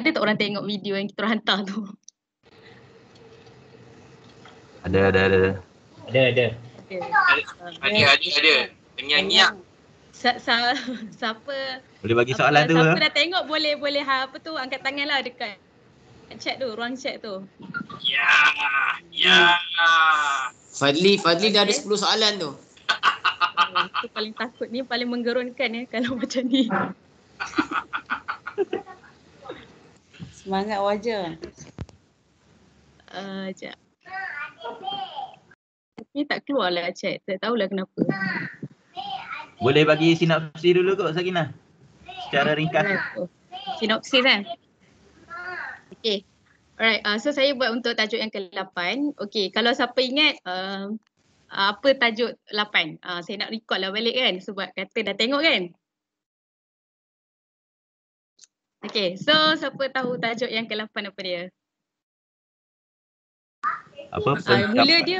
ada tak orang tengok video yang kita orang hantar tu? Ada. Ada. Ada. Ada. Nyanyi. Siapa Boleh bagi soalan tu. Siapa dah tengok boleh apa tu angkat tangan lah dekat chat tu, ruang chat tu. Ya. Fadli dah ada 10 soalan tu. Itu paling takut ni, paling menggerunkan ya kalau macam ni. Semangat wajah. Sekejap. Ni tak keluar lah chat, tak tahulah kenapa. Boleh bagi sinopsis dulu kot Sakinah. Secara ringkas. Sinopsis kan? Okay. Alright, so saya buat untuk tajuk yang ke-8. Okay, kalau siapa ingat apa tajuk 8? Saya nak record lah balik kan sebab kata dah tengok kan? Okay, so siapa tahu tajuk yang ke-8 apa dia? Apa?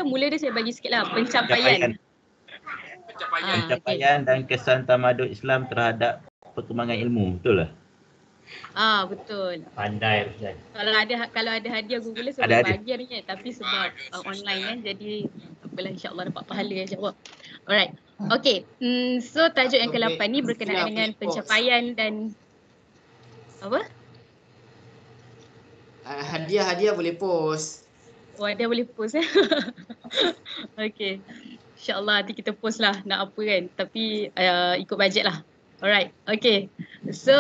Mula dia saya bagi sikit lah, pencapaian. Pencapaian dan kesan tamadun Islam terhadap perkembangan ilmu, betul lah? Betul. Pandai Ustaz. Kalau ada hadiah Google saya boleh bagi hadiah, tapi sebab online kan, jadi apalah, insya-Allah dapat pahala insya-Allah. Alright. Okay. So tajuk yang ke-8 ni berkenaan dengan pencapaian dan apa? Hadiah boleh post. Hadiah boleh post Okay. InsyaAllah nanti kita post lah nak apa kan. Tapi ikut bajet lah. Alright, okay. So,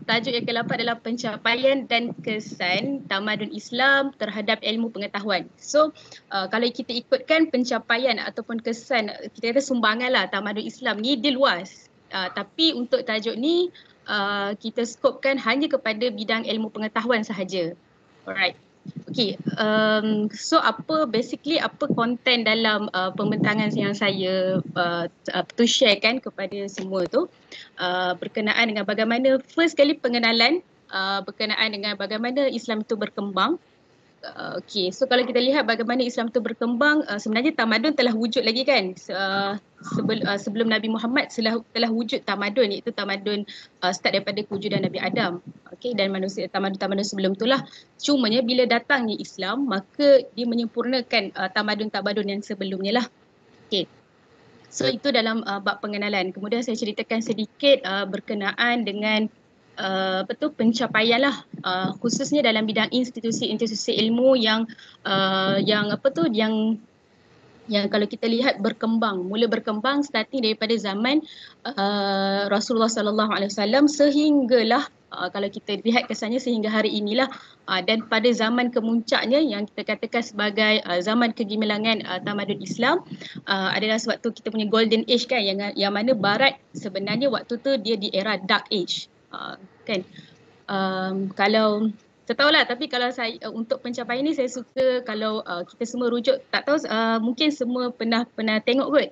tajuk yang ke-8 adalah pencapaian dan kesan tamadun Islam terhadap ilmu pengetahuan. So, kalau kita ikutkan pencapaian ataupun kesan, kita kata sumbangan lah tamadun Islam ni, dia luas. Tapi untuk tajuk ni, kita skopkan hanya kepada bidang ilmu pengetahuan sahaja. Alright. Okay, so apa konten dalam pembentangan yang saya sharekan kepada semua tu berkenaan dengan bagaimana first kali pengenalan berkenaan dengan bagaimana Islam itu berkembang. Okay, so kalau kita lihat bagaimana Islam itu berkembang, sebenarnya tamadun telah wujud lagi kan. Sebelum Nabi Muhammad telah wujud tamadun, iaitu tamadun start daripada kewujudan Nabi Adam. Okay, dan manusia tamadun sebelum itulah. Cumanya bila datangnya Islam, maka dia menyempurnakan tamadun-tamadun yang sebelumnya lah. Okay. So itu dalam bab pengenalan. Kemudian saya ceritakan sedikit berkenaan dengan pencapaian lah, khususnya dalam bidang institusi ilmu yang kalau kita lihat mula berkembang starting daripada zaman Rasulullah sallallahu alaihi wasallam sehinggalah kalau kita lihat kesannya sehingga hari inilah, dan pada zaman kemuncaknya yang kita katakan sebagai zaman kegemilangan tamadun Islam adalah sewaktu kita punya golden age kan, yang mana barat sebenarnya waktu tu dia di era dark age. Kan, kalau tak tahulah, tapi kalau saya untuk pencapaian ni saya suka kalau kita semua rujuk, tak tahu mungkin semua pernah tengok kot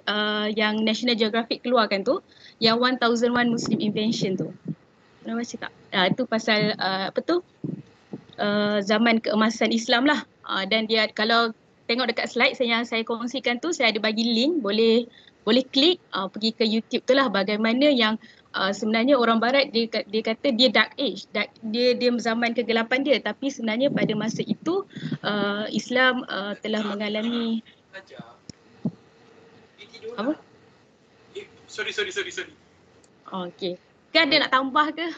yang National Geographic keluarkan tu, yang 1001 Muslim Invention tu. Pernah baca tak? Itu pasal zaman keemasan Islam lah. Dan dia kalau tengok dekat slide yang saya kongsikan tu, saya ada bagi link, boleh klik pergi ke YouTube tu lah, bagaimana yang sebenarnya orang barat dia kata dia dark age, dia zaman kegelapan dia, tapi sebenarnya pada masa itu Islam telah mengalami apa? Sorry. Okey. Kan ada nak tambah ke?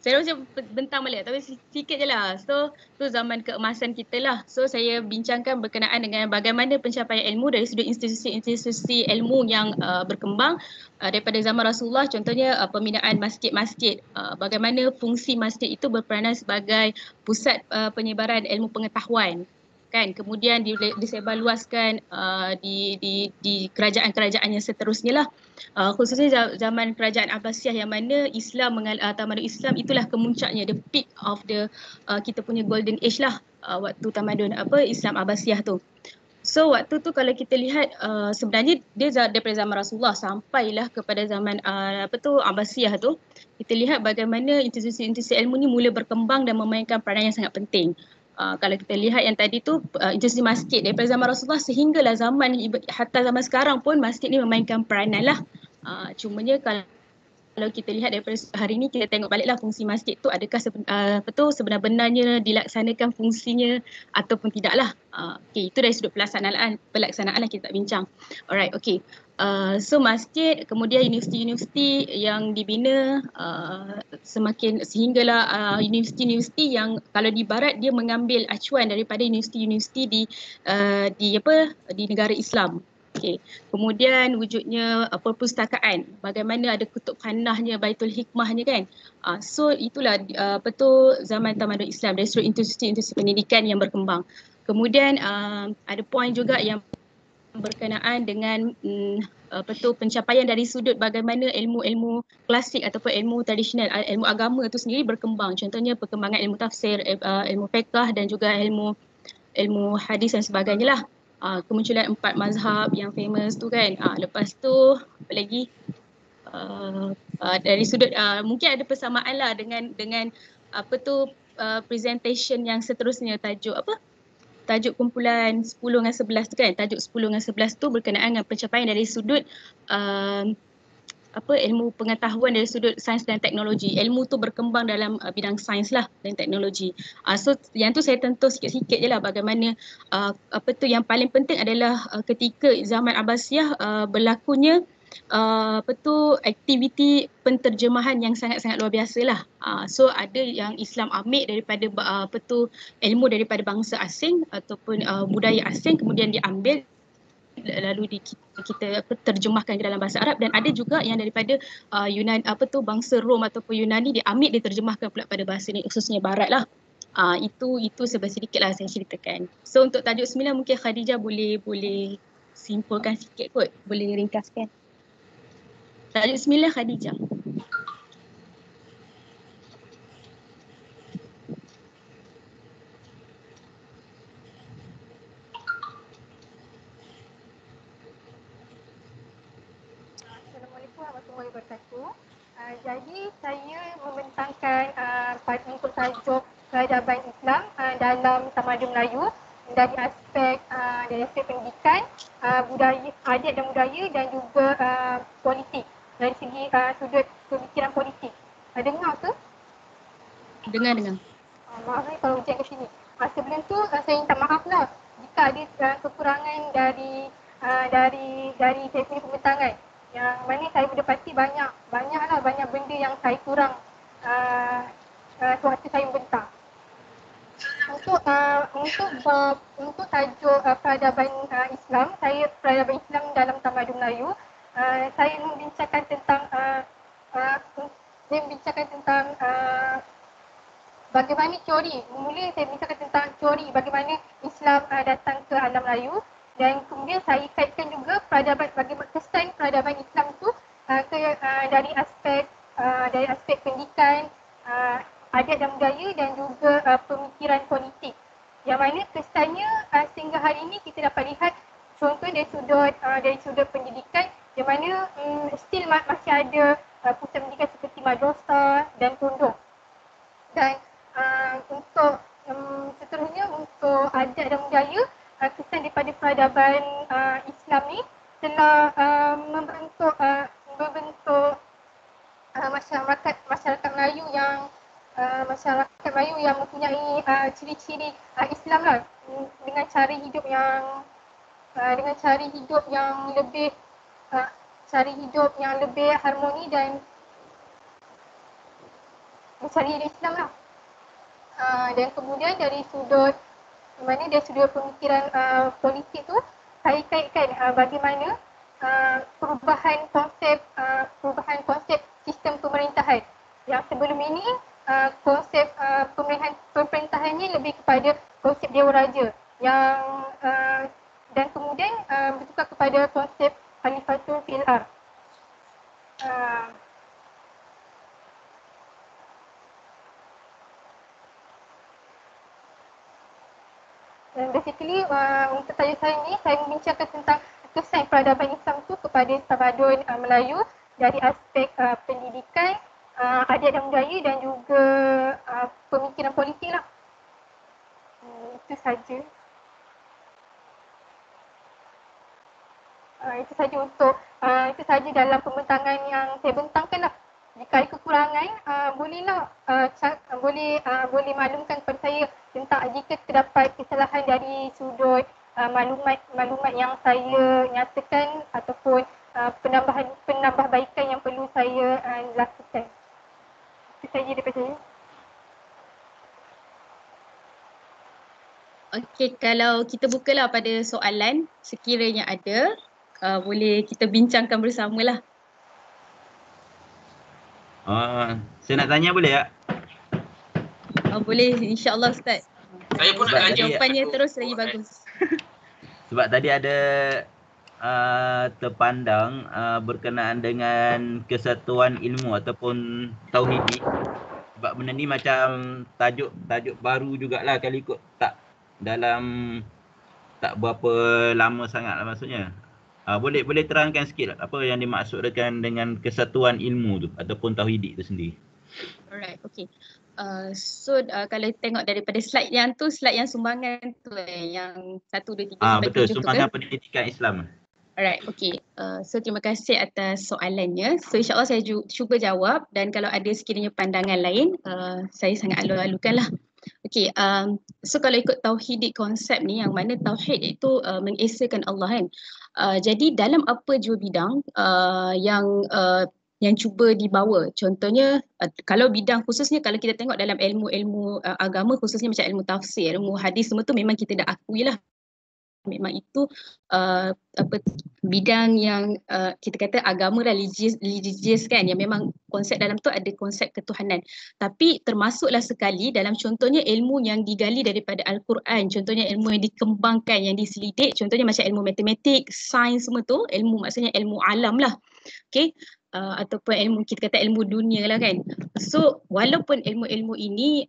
Saya macam bentang balik tapi sikit je lah. So tu zaman keemasan kita lah. So saya bincangkan berkenaan dengan bagaimana pencapaian ilmu dari sudut institusi ilmu yang berkembang daripada zaman Rasulullah. Contohnya pembinaan masjid-masjid. Bagaimana fungsi masjid itu berperanan sebagai pusat penyebaran ilmu pengetahuan. Kan, kemudian disebarluaskan di kerajaan-kerajaan yang seterusnya lah, khususnya zaman kerajaan Abbasiyah yang mana tamadun Islam itulah kemuncaknya, the peak of the kita punya golden age lah, waktu tamadun Islam Abbasiyah tu. So waktu tu kalau kita lihat sebenarnya dia daripada zaman Rasulullah sampailah kepada zaman Abbasiyah tu, kita lihat bagaimana institusi ilmu ni mula berkembang dan memainkan peranan yang sangat penting. Kalau kita lihat yang tadi tu institusi masjid daripada zaman Rasulullah sehinggalah hatta zaman sekarang pun masjid ni memainkan peranan lah. Cumanya kalau kalau kita lihat daripada hari ni, kita tengok baliklah fungsi masjid tu adakah sebenar-benarnya dilaksanakan fungsinya ataupun tidaklah. Okay, itu dari sudut pelaksanaan lah kita tak bincang. Alright, okay. So masjid, kemudian universiti-universiti yang dibina sehinggalah universiti-universiti yang kalau di barat dia mengambil acuan daripada universiti-universiti di negara Islam. Okay. Kemudian wujudnya perpustakaan, bagaimana ada kutubkhanahnya, Baitul Hikmahnya kan. So itulah zaman tamadun Islam dari sudut institusi-institusi pendidikan yang berkembang. Kemudian ada poin juga yang berkenaan dengan pencapaian dari sudut bagaimana ilmu-ilmu klasik ataupun ilmu tradisional, ilmu agama itu sendiri berkembang. Contohnya perkembangan ilmu tafsir, ilmu fiqh dan juga ilmu hadis dan sebagainya lah. Kemunculan 4 mazhab yang famous tu kan. Lepas tu apa lagi? Dari sudut mungkin ada persamaan lah dengan presentation yang seterusnya, tajuk kumpulan 10 dengan 11 tu kan. Tajuk 10 dengan 11 tu berkenaan dengan pencapaian dari sudut ilmu pengetahuan dari sudut sains dan teknologi. Ilmu tu berkembang dalam bidang sains lah dan teknologi. So yang tu saya tentu sikit-sikit je lah bagaimana yang paling penting adalah ketika zaman Abbasiyah berlakunya aktiviti penterjemahan yang sangat-sangat luar biasa lah. So ada yang Islam ambil daripada ilmu daripada bangsa asing ataupun budaya asing, kemudian diambil lalu kita terjemahkan ke dalam bahasa Arab, dan ada juga yang daripada bangsa Rom ataupun Yunani diambil diterjemahkan pula pada bahasa ni, khususnya barat lah. Itu sedikit lah saya ceritakan. So untuk tajuk 9 mungkin Khadijah boleh simpulkan sikit kot, boleh ringkaskan. Tajuk 9 Khadijah. Assalamualaikum warahmatullahi wabarakatuh. Jadi saya membentangkan untuk tajuk peradaban Islam dalam tamadun Melayu dari aspek pendidikan, budaya, adat dan budaya dan juga politik, dari segi sudut pemikiran politik. Dengar ke? Dengar. Maaf kalau hujan ke sini. Sebelum tu saya minta maaf lah jika ada kekurangan dari saya punya pembentangan. Yang mana saya berdapati banyak benda yang saya kurang sewaktu saya membentang. Untuk tajuk peradaban Islam, peradaban Islam dalam tamadun Melayu, saya membincangkan tentang bagaimana teori. Mula saya bincangkan tentang teori bagaimana Islam datang ke alam Melayu, dan kemudian saya kaitkan juga bagaimana kesan peradaban Islam itu dari aspek pendidikan, adat dan budaya dan juga pemikiran politik. Yang mana kesannya sehingga hari ini kita dapat lihat contoh dari sudut pendidikan, yang mana still masih ada pusat pendidikan seperti madrasah dan pondok. Dan untuk seterusnya, untuk adat dan budaya, kesan daripada peradaban Islam ni telah membentuk masyarakat Melayu yang mempunyai ciri-ciri Islam lah, dengan cara hidup yang lebih harmoni dan mencari Islam lah. Dan kemudian dari sudut pemikiran politik tu, saya kaitkan bagaimana perubahan konsep sistem pemerintahan. Yang sebelum ini konsep pemerintahannya lebih kepada konsep Dewa Raja, dan kemudian bertukar kepada konsep Khalifatul fil Ard. Basically, untuk tajuk saya ni, saya membincangkan tentang kesan peradaban Islam tu kepada tamadun Melayu dari aspek pendidikan, adat dan budaya dan juga pemikiran politik lah. Itu saja. Itu saja dalam pembentangan yang saya bentangkan lah jika ada kekurangan, boleh maklumkan kepada saya tentang jika terdapat kesalahan dari sudut maklumat yang saya nyatakan ataupun penambahbaikan yang perlu saya lakukan. Itu saja daripada saya. Okey, kalau kita bukalah pada soalan sekiranya ada, boleh kita bincangkan bersamalah. Saya nak tanya boleh tak? Boleh, insya-Allah Ustaz. Saya pun nak Sebab tanya. Jawapannya terus lagi bagus. Sebab tadi ada terpandang berkenaan dengan kesatuan ilmu ataupun tauhidi. Sebab benda ni macam tajuk baru jugalah kalau ikut tak berapa lama sangat lah maksudnya. Boleh terangkan sikit apa yang dimaksudkan dengan kesatuan ilmu tu ataupun tauhidi tu sendiri. Alright, okay. Kalau tengok daripada slide yang sumbangan tu yang 1, 2, 3 sampai 7 betul, tu sumbangan kan? pendidikan Islam. Alright, okay. So terima kasih atas soalannya. So insyaAllah saya cuba jawab dan kalau ada sekiranya pandangan lain, saya sangat alu-alukan lah. Okay, so kalau ikut tauhidik konsep ni yang mana tauhid itu mengesakan Allah kan. Jadi dalam apa jua bidang yang cuba dibawa. Contohnya kalau bidang khususnya kalau kita tengok dalam ilmu-ilmu agama khususnya macam ilmu tafsir, ilmu hadis semua tu memang kita dah akui lah. Memang itu bidang yang kita kata agama religious kan, yang memang konsep dalam tu ada konsep ketuhanan. Tapi termasuklah sekali dalam contohnya ilmu yang digali daripada Al-Quran, contohnya ilmu yang dikembangkan, yang diselidik, contohnya macam ilmu matematik, sains semua tu, ilmu maksudnya ilmu alam lah. Okay. Ataupun ilmu kita kata ilmu dunia lah kan. So walaupun ilmu-ilmu ini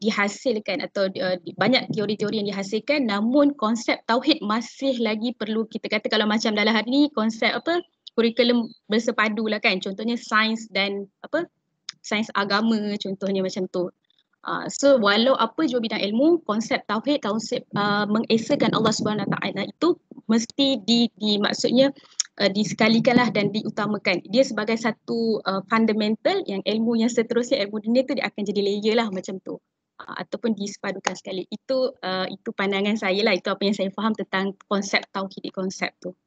dihasilkan atau banyak teori-teori yang dihasilkan, namun konsep tauhid masih lagi perlu kita kata kalau macam dalam hari ni konsep kurikulum bersepadu lah kan. Contohnya sains dan sains agama contohnya macam tu. So walau apa jua bidang ilmu, konsep tauhid, konsep mengesakan Allah Subhanahu Wa Taala itu mesti maksudnya disekalikanlah dan diutamakan. Dia sebagai satu fundamental yang ilmu yang seterusnya, ilmu dunia tu dia akan jadi layer lah macam tu. Ataupun disepadukan sekali. Itu pandangan saya lah, itu apa yang saya faham tentang konsep tauhid, konsep tu.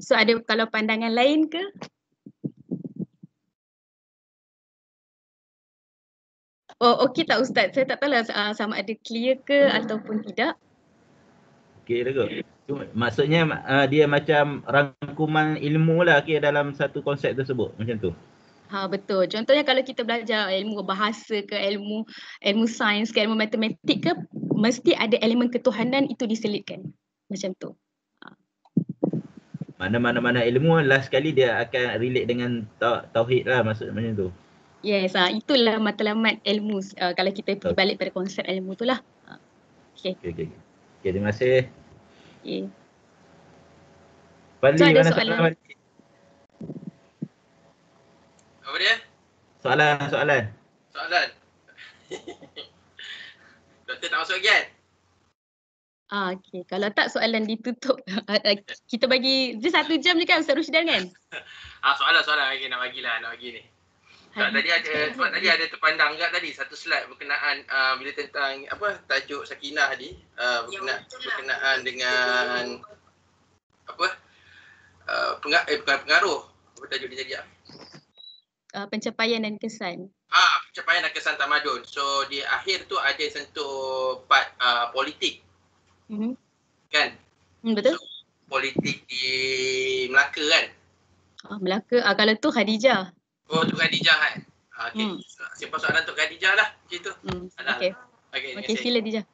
So ada kalau pandangan lain ke? Oh okey tak Ustaz? Saya tak tahu lah sama ada clear ke ataupun tidak. Okey dah kot. Maksudnya dia macam rangkuman ilmu lah dalam satu konsep tersebut macam tu. Betul. Contohnya kalau kita belajar ilmu bahasa ke ilmu sains ke ilmu matematik ke, mesti ada elemen ketuhanan itu diselitkan. Macam tu. Mana-mana ilmu last sekali dia akan relate dengan tauhid lah maksudnya macam tu. Yes, itulah matlamat ilmu kalau kita pergi balik pada konsep ilmu tu lah. Okay, terima kasih. Okay. Fadli, mana soalan? Apa dia? Soalan. Doktor tak masuk lagi kan? Okay, kalau tak soalan ditutup. Kita bagi je 1 jam je kan Ustaz Rusdan kan? Soalan lagi nak bagi ni. Tadi ada terpandang enggak tadi satu slide berkenaan bila tentang tajuk Sakinah tadi berkenaan dengan pengaruh tajuk dia jadi pencapaian dan kesan. Pencapaian dan kesan tamadun. So di akhir tu ada sentuh part politik. Kan? Betul. So, politik di Melaka kan? Melaka. Kalau tu Khadijah. Oh, tu Khadijah kan? Okey. Simpan soalan tu Khadijah lah macam tu. Okey, sila Khadijah.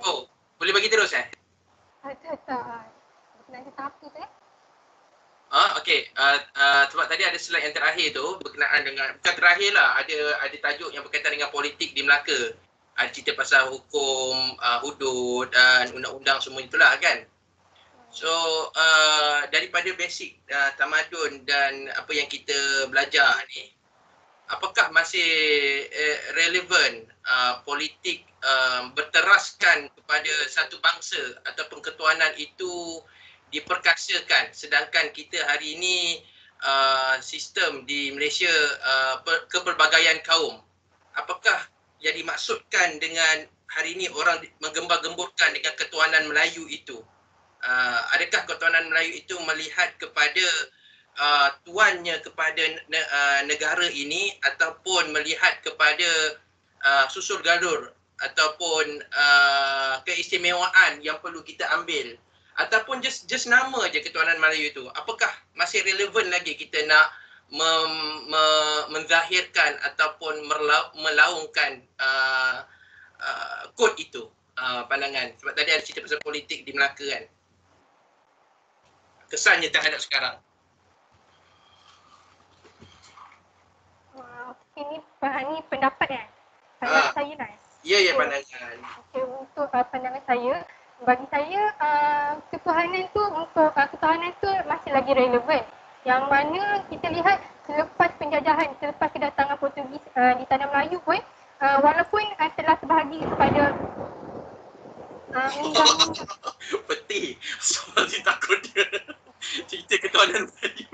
Oh, boleh bagi terus Tak. Nanti apa tu okey. Sebab tadi ada slide yang terakhir tu berkenaan dengan, bukan terakhir lah, ada tajuk yang berkaitan dengan politik di Melaka. Ada cerita pasal hukum, hudud dan undang-undang semua itulah kan. So daripada basic tamadun dan apa yang kita belajar ni, apakah masih relevan politik berteraskan kepada satu bangsa ataupun ketuhanan itu diperkasakan, sedangkan kita hari ini sistem di Malaysia kepelbagaian kaum. Apakah yang dimaksudkan dengan hari ini orang menggembar-gemburkan dengan ketuhanan Melayu itu? Adakah ketuhanan Melayu itu melihat kepada tuannya kepada negara ini ataupun melihat kepada susul galur ataupun keistimewaan yang perlu kita ambil, ataupun just nama je ketuhanan Melayu itu? Apakah masih relevan lagi kita nak menzahirkan ataupun melaungkan kod itu? Pandangan, sebab tadi ada cerita pasal politik di Melaka kan, kesannya terhadap sekarang. Ini pendapat kan? Pandangan saya lah. Ya, pandangan. Okay, untuk pandangan saya, bagi saya ketuhanan tu masih lagi relevan. Yang mana kita lihat selepas penjajahan, selepas kedatangan Portugis di tanah Melayu pun, walaupun telah terbahagi kepada undang-undang. Peti, soal dia takut dia. Cerita ketuhanan Melayu.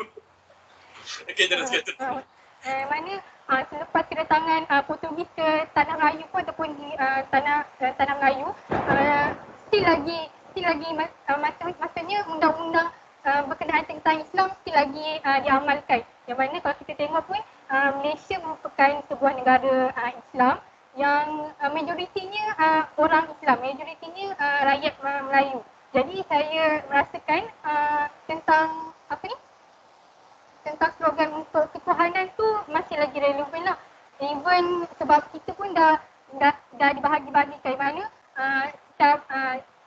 Okey, teruskan. Mana selepas kedatangan Portugis ke tanah Melayu pun ataupun di tanah Melayu, still lagi maksudnya undang-undang berkenaan tentang Islam still lagi diamalkan. Yang mana kalau kita tengok pun Malaysia merupakan sebuah negara Islam yang majoritinya orang Islam, majoritinya rakyat Melayu. Jadi saya merasakan tentang tentang slogan untuk ketuhanan tu masih lagi relevan lah. Even sebab kita pun dah dibahagi-bahagikan mana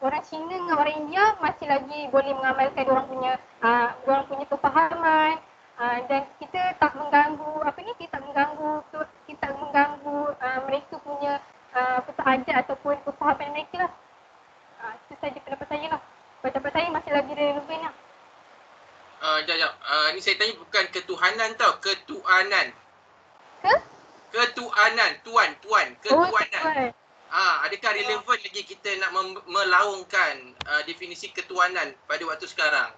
orang Cina dengan orang India masih lagi boleh mengamalkan orang punya kefahaman, dan kita tak mengganggu kita mengganggu mereka punya adat ataupun kefahaman mereka lah. Itu saja pendapat saya lah. Pendapat saya masih lagi relevan lah. Sekejap. Ni saya tanya bukan ketuhanan tau, ketuanan. Ketuanan, tuan, ketuanan. Adakah relevan lagi kita nak melaungkan definisi ketuanan pada waktu sekarang?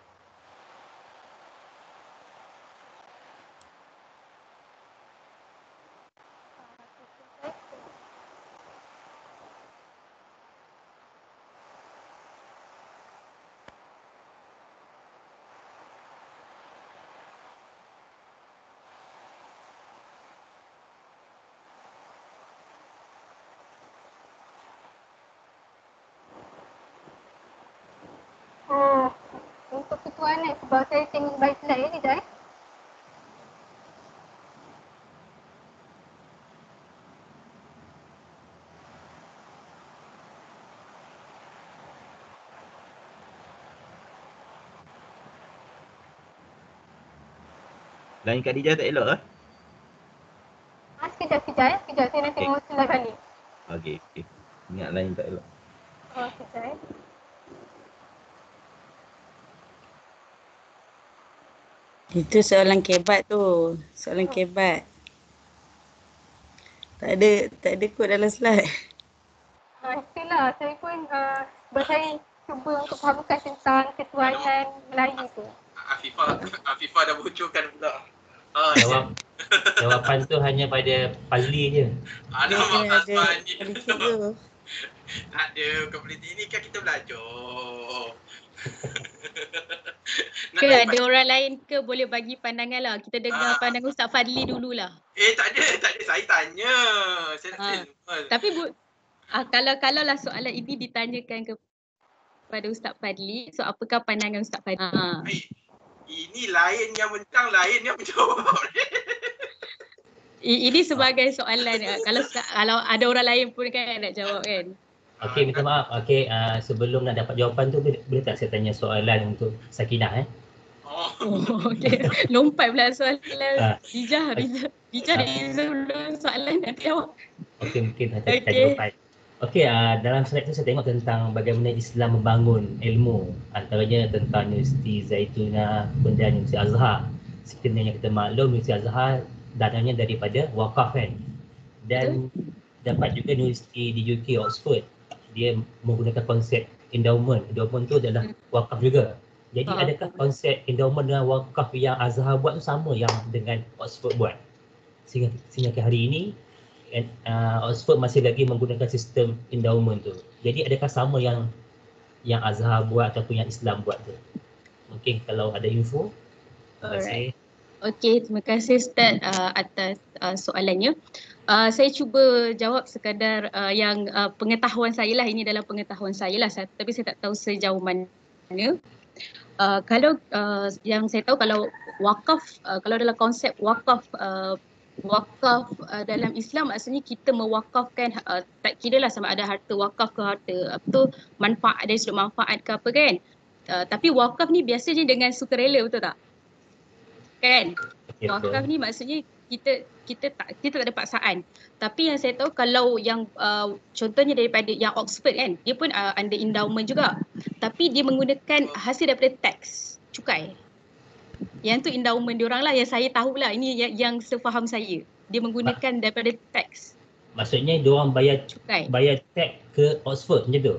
Untuk ketuanan, sebab saya tengok baik slide ni dah. Lain Khadijah tak elok Sekejap saya nak tengok slide balik. Okey. Ingat lain tak elok. Sekejap. Itu soalan kebat tu. Soalan kebat. Tak ada kod dalam slide. Itulah, saya pun saya cuba untuk fahamkan tentang ketuanan Melayu tu. Afifah dah bocorkan pula. Jawapan tu hanya pada Fazli je. Alamak Azman ni. Ada. Tak ada, bukan politik ni kan kita belajar. Ke ada orang lain ke boleh bagi pandangan lah. Kita dengar pandangan Ustaz Fadli dululah. Tak ada. Saya tanya. Saya nak tanya. Tapi kalau lah soalan ini ditanyakan kepada Ustaz Fadli, so apakah pandangan Ustaz Fadli? Ini lain yang mentang, lain yang menjawab. Ini sebagai soalan. Kalau ada orang lain pun kan nak jawab kan. Okey, minta maaf. Okey, sebelum nak dapat jawapan tu boleh tak saya tanya soalan untuk Sakinah Okey. Lompat pula soalan. Dijah dulu soalan nak jawab. Okey, mungkin kita jawapan. Okey, dalam slide tu saya tengok tentang bagaimana Islam membangun ilmu, antaranya tentang Universiti Zaitunah dan Universiti Azhar. Sekiranya kita maklum Universiti Azhar dananya daripada wakaf kan. Dan dapat juga universiti di UK, Oxford, dia menggunakan konsep endowment. Endowment tu adalah wakaf juga. Jadi adakah konsep endowment dengan wakaf yang Azhar buat tu sama yang dengan Oxford buat? Sehingga ke hari ini Oxford masih lagi menggunakan sistem endowment tu. Jadi adakah sama yang Azhar buat ataupun yang Islam buat tu? Mungkin kalau ada info. Terima kasih. Okey, terima kasih Ustaz atas soalannya. Saya cuba jawab sekadar yang pengetahuan saya lah, ini dalam pengetahuan saya lah, tapi saya tak tahu sejauh mana. Kalau yang saya tahu, kalau wakaf, kalau dalam konsep wakaf, dalam Islam maksudnya kita mewakafkan, tak kira lah sama ada harta wakaf ke harta apa tu, manfaat dari sudut manfaat ke apa kan. Tapi wakaf ni biasanya dengan sukarela, betul tak? Kan? Wakaf ni maksudnya kita tak ada paksaan. Tapi yang saya tahu kalau yang contohnya daripada yang Oxford kan, dia pun under endowment juga. Tapi dia menggunakan hasil daripada tax, cukai. Yang tu endowment diorang lah, yang saya tahulah, ini yang sefaham saya. Dia menggunakan daripada tax. Maksudnya diorang bayar cukai, bayar tax ke Oxford macam tu?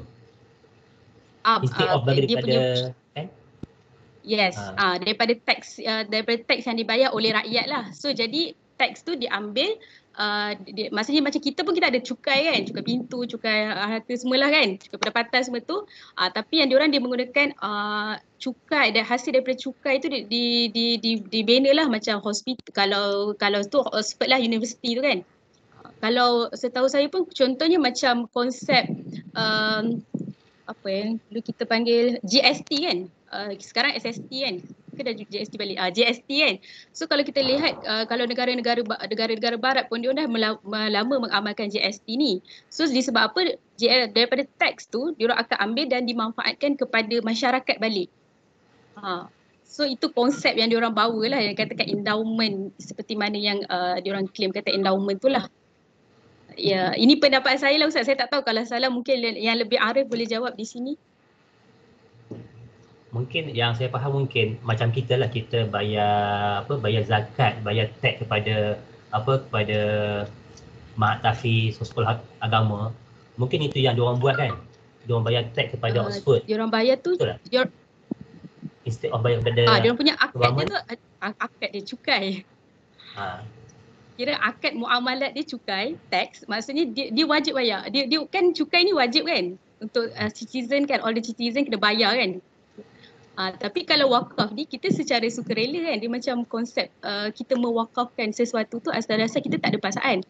Instead of bagi daripada kan? Yes, daripada tax yang dibayar oleh rakyat lah. So jadi tax tu diambil, maksudnya macam kita pun kita ada cukai kan, cukai pintu, cukai harta semualah kan, cukai pendapatan semua tu. Tapi yang diorang dia menggunakan cukai, dan hasil daripada cukai tu dibina lah macam hospital, kalau tu Oxford lah, universiti tu kan. Kalau setahu saya pun contohnya macam konsep apa yang dulu kita panggil GST kan, sekarang SST kan, ke dah GST balik, GST kan. So kalau kita lihat kalau negara-negara barat pun dia dah lama mengamalkan GST ni. So disebab apa, daripada tax tu diorang akan ambil dan dimanfaatkan kepada masyarakat balik. So itu konsep yang diorang bawa lah, yang katakan endowment, seperti mana yang diorang claim kata endowment tu lah. Ya, ini pendapat saya lah Ustaz. Saya tak tahu, kalau salah mungkin yang lebih arif boleh jawab di sini. Mungkin yang saya faham mungkin macam kita lah, kita bayar zakat, bayar tax kepada kepada Mahat Tahfiz, sekolah agama. Mungkin itu yang diorang buat kan. Diorang bayar tax kepada Oxford. Diorang bayar tu instead of bayar kepada diorang punya akad dia tu, akad dia cukai. Kira akad muamalat dia cukai, tax, maksudnya dia wajib bayar. Dia kan cukai ni wajib kan untuk citizen kan, all the citizen kena bayar kan. Tapi kalau wakaf ni kita secara sukarela kan, dia macam konsep kita mewakafkan sesuatu tu asal rasa kita tak ada paksaan.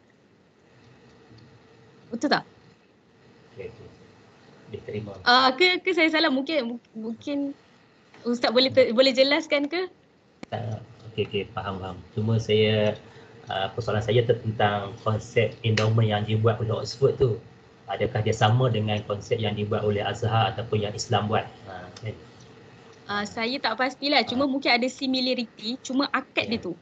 Betul tak? Okay. Diterima. Ke saya salah, mungkin Ustaz boleh jelaskan ke? Okey, faham. Cuma saya persoalan saya tentang konsep endowment yang dibuat oleh Oxford tu. Adakah dia sama dengan konsep yang dibuat oleh Azhar ataupun yang Islam buat? Saya tak pastilah, cuma mungkin ada similarity, cuma akad dia tu.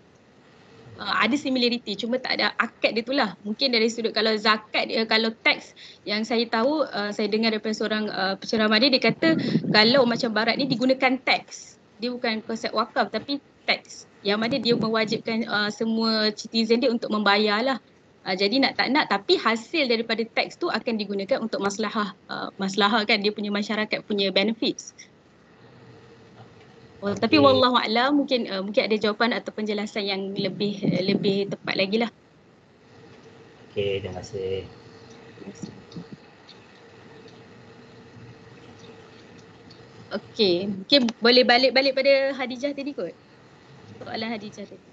Ada similarity, cuma tak ada akad dia tu lah. Mungkin dari sudut kalau zakat, kalau tax, yang saya tahu, saya dengar daripada seorang penceramah dia kata kalau macam barat ni digunakan tax. Dia bukan konsep wakaf tapi tax. Yang mana dia mewajibkan semua citizen dia untuk membayar lah. Jadi nak tak nak, tapi hasil daripada tax tu akan digunakan untuk maslahah kan, dia punya masyarakat punya benefits. Tapi wallahu a'lam, mungkin ada jawapan atau penjelasan yang lebih tepat lagi lah. Okey, terima kasih. Okey, mungkin boleh balik pada Hadijah tadi kot. Soalan Hadijah tadi.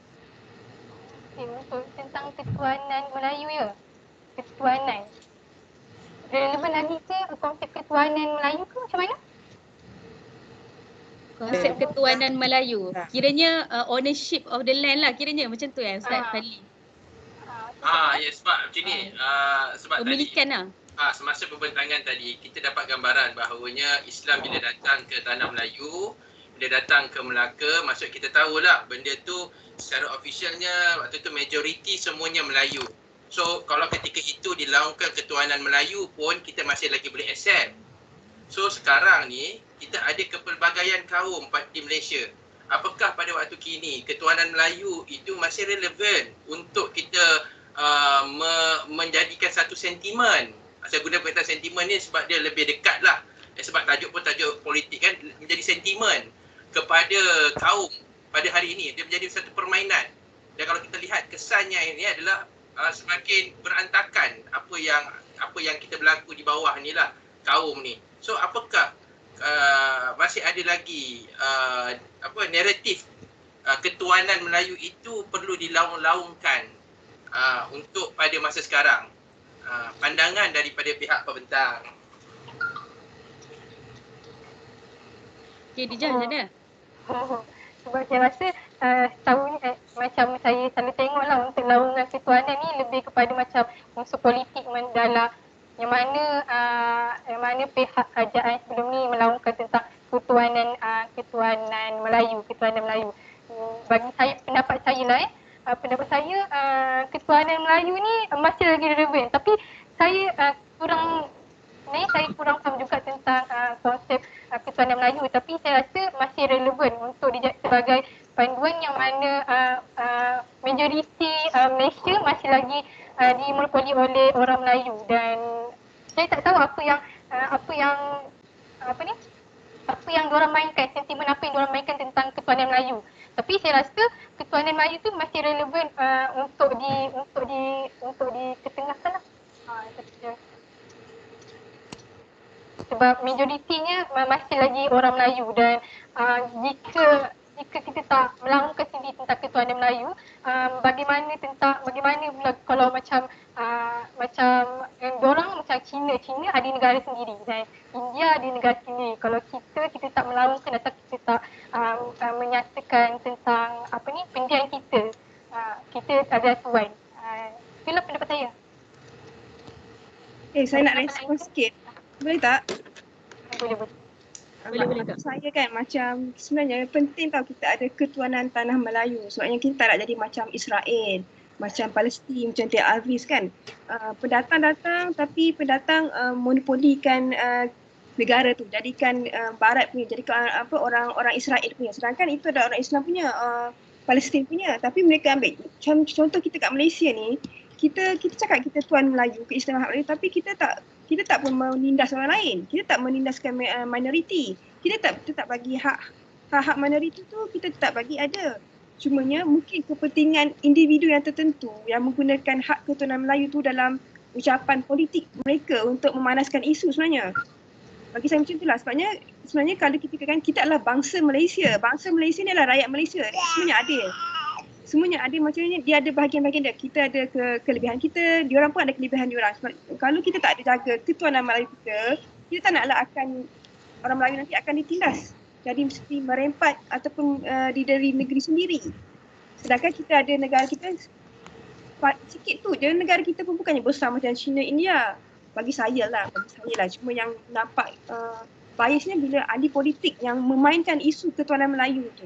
Untuk tentang ketuanan Melayu ya. Ketuanan. Relevan lagi ke konsep ketuanan Melayu ke macam mana? Konsep ketuanan Melayu. Kiranya ownership of the land lah, kiranya macam tu Ustaz Fadli. Ya, sebab macam ni. Sebab pemilikan tadi, semasa pembentangan tadi, kita dapat gambaran bahawanya Islam bila datang ke tanah Melayu, bila datang ke Melaka, maksud kita tahulah benda tu secara officialnya waktu tu majoriti semuanya Melayu. So kalau ketika itu dilaungkan ketuanan Melayu pun kita masih lagi boleh accept. So sekarang ni kita ada kepelbagaian kaum di Malaysia. Apakah pada waktu kini ketuanan Melayu itu masih relevan untuk kita menjadikan satu sentimen? Saya guna perkataan sentimen ni sebab dia lebih dekat lah. Sebab tajuk pun tajuk politik kan, menjadi sentimen. kepada kaum pada hari ini. Dia menjadi satu permainan. Dan kalau kita lihat kesannya ini adalah semakin berantakan apa yang kita berlaku di bawah ni lah, kaum ni. So apakah masih ada lagi naratif ketuanan Melayu itu perlu dilaung-laungkan untuk pada masa sekarang, pandangan daripada pihak pembentang. Okay, Dijah, macam mana? Sebab saya rasa tahun ni macam saya selalu tengok lah, untuk laungan ketuanan ni lebih kepada macam unsur politik mendalam, yang mana pihak kerajaan sebelum ni melaungkan tentang ketuanan Melayu. Bagi saya, pendapat saya ketuanan Melayu ni masih lagi relevan, tapi saya kurang faham juga tentang konsep ketuanan Melayu, tapi saya rasa masih relevan untuk sebagai panduan yang mana majoriti Malaysia masih lagi dimonopoli oleh orang Melayu. Dan saya tak tahu apa yang diorang mainkan, sentimen apa yang diorang mainkan tentang ketuanan Melayu. Tapi saya rasa ketuanan Melayu tu masih relevan untuk diketengahkan lah. Sebab majoritinya masih lagi orang Melayu, dan jika kita tak melaungkan sendiri tentang ketuanan Melayu, bagaimana pula kalau macam diorang macam China ada negara sendiri dan India ada negara sendiri. Kalau kita tak melaungkan atau kita tak menyatakan tentang pendirian kita ada tuan. Itulah pendapat saya. Saya nak respon sikit. Boleh tak? Boleh. Boleh tak? Saya kan macam sebenarnya penting tau kita ada ketuanan tanah Melayu. Sebabnya kita tak nak jadi macam Israel, macam Palestin, macam Tel Aviv kan. Pendatang datang tapi pendatang monopolikan negara tu, jadikan barat punya, jadikan orang Israel punya. Sedangkan itu adalah orang Islam punya, Palestin punya. Tapi mereka ambil. Macam contoh kita kat Malaysia ni, kita cakap kita tuan Melayu, keislaman hak Melayu, tapi kita tak pun menindas orang lain. Kita tak menindaskan minoriti. Kita tak bagi hak minoriti tu, kita tak bagi ada. Cumanya mungkin kepentingan individu yang tertentu yang menggunakan hak ketuanan Melayu tu dalam ucapan politik mereka untuk memanaskan isu sebenarnya. Bagi saya macam itulah. Sebenarnya kalau kita katakan kita adalah bangsa Malaysia. Bangsa Malaysia ni adalah rakyat Malaysia. Semuanya adil. Semuanya ada macam ni, dia ada bahagian-bahagian dia. Kita ada kelebihan kita, diorang pun ada kelebihan diorang. Sebab kalau kita tak ada jaga ketuanan Melayu kita tak naklah orang Melayu nanti akan ditindas. Jadi mesti merempat ataupun dari negeri sendiri. Sedangkan kita ada negara kita sikit tu je, negara kita pun bukannya besar macam China, India. Bagi saya lah. Cuma yang nampak biasnya bila ahli politik yang memainkan isu ketuanan Melayu tu.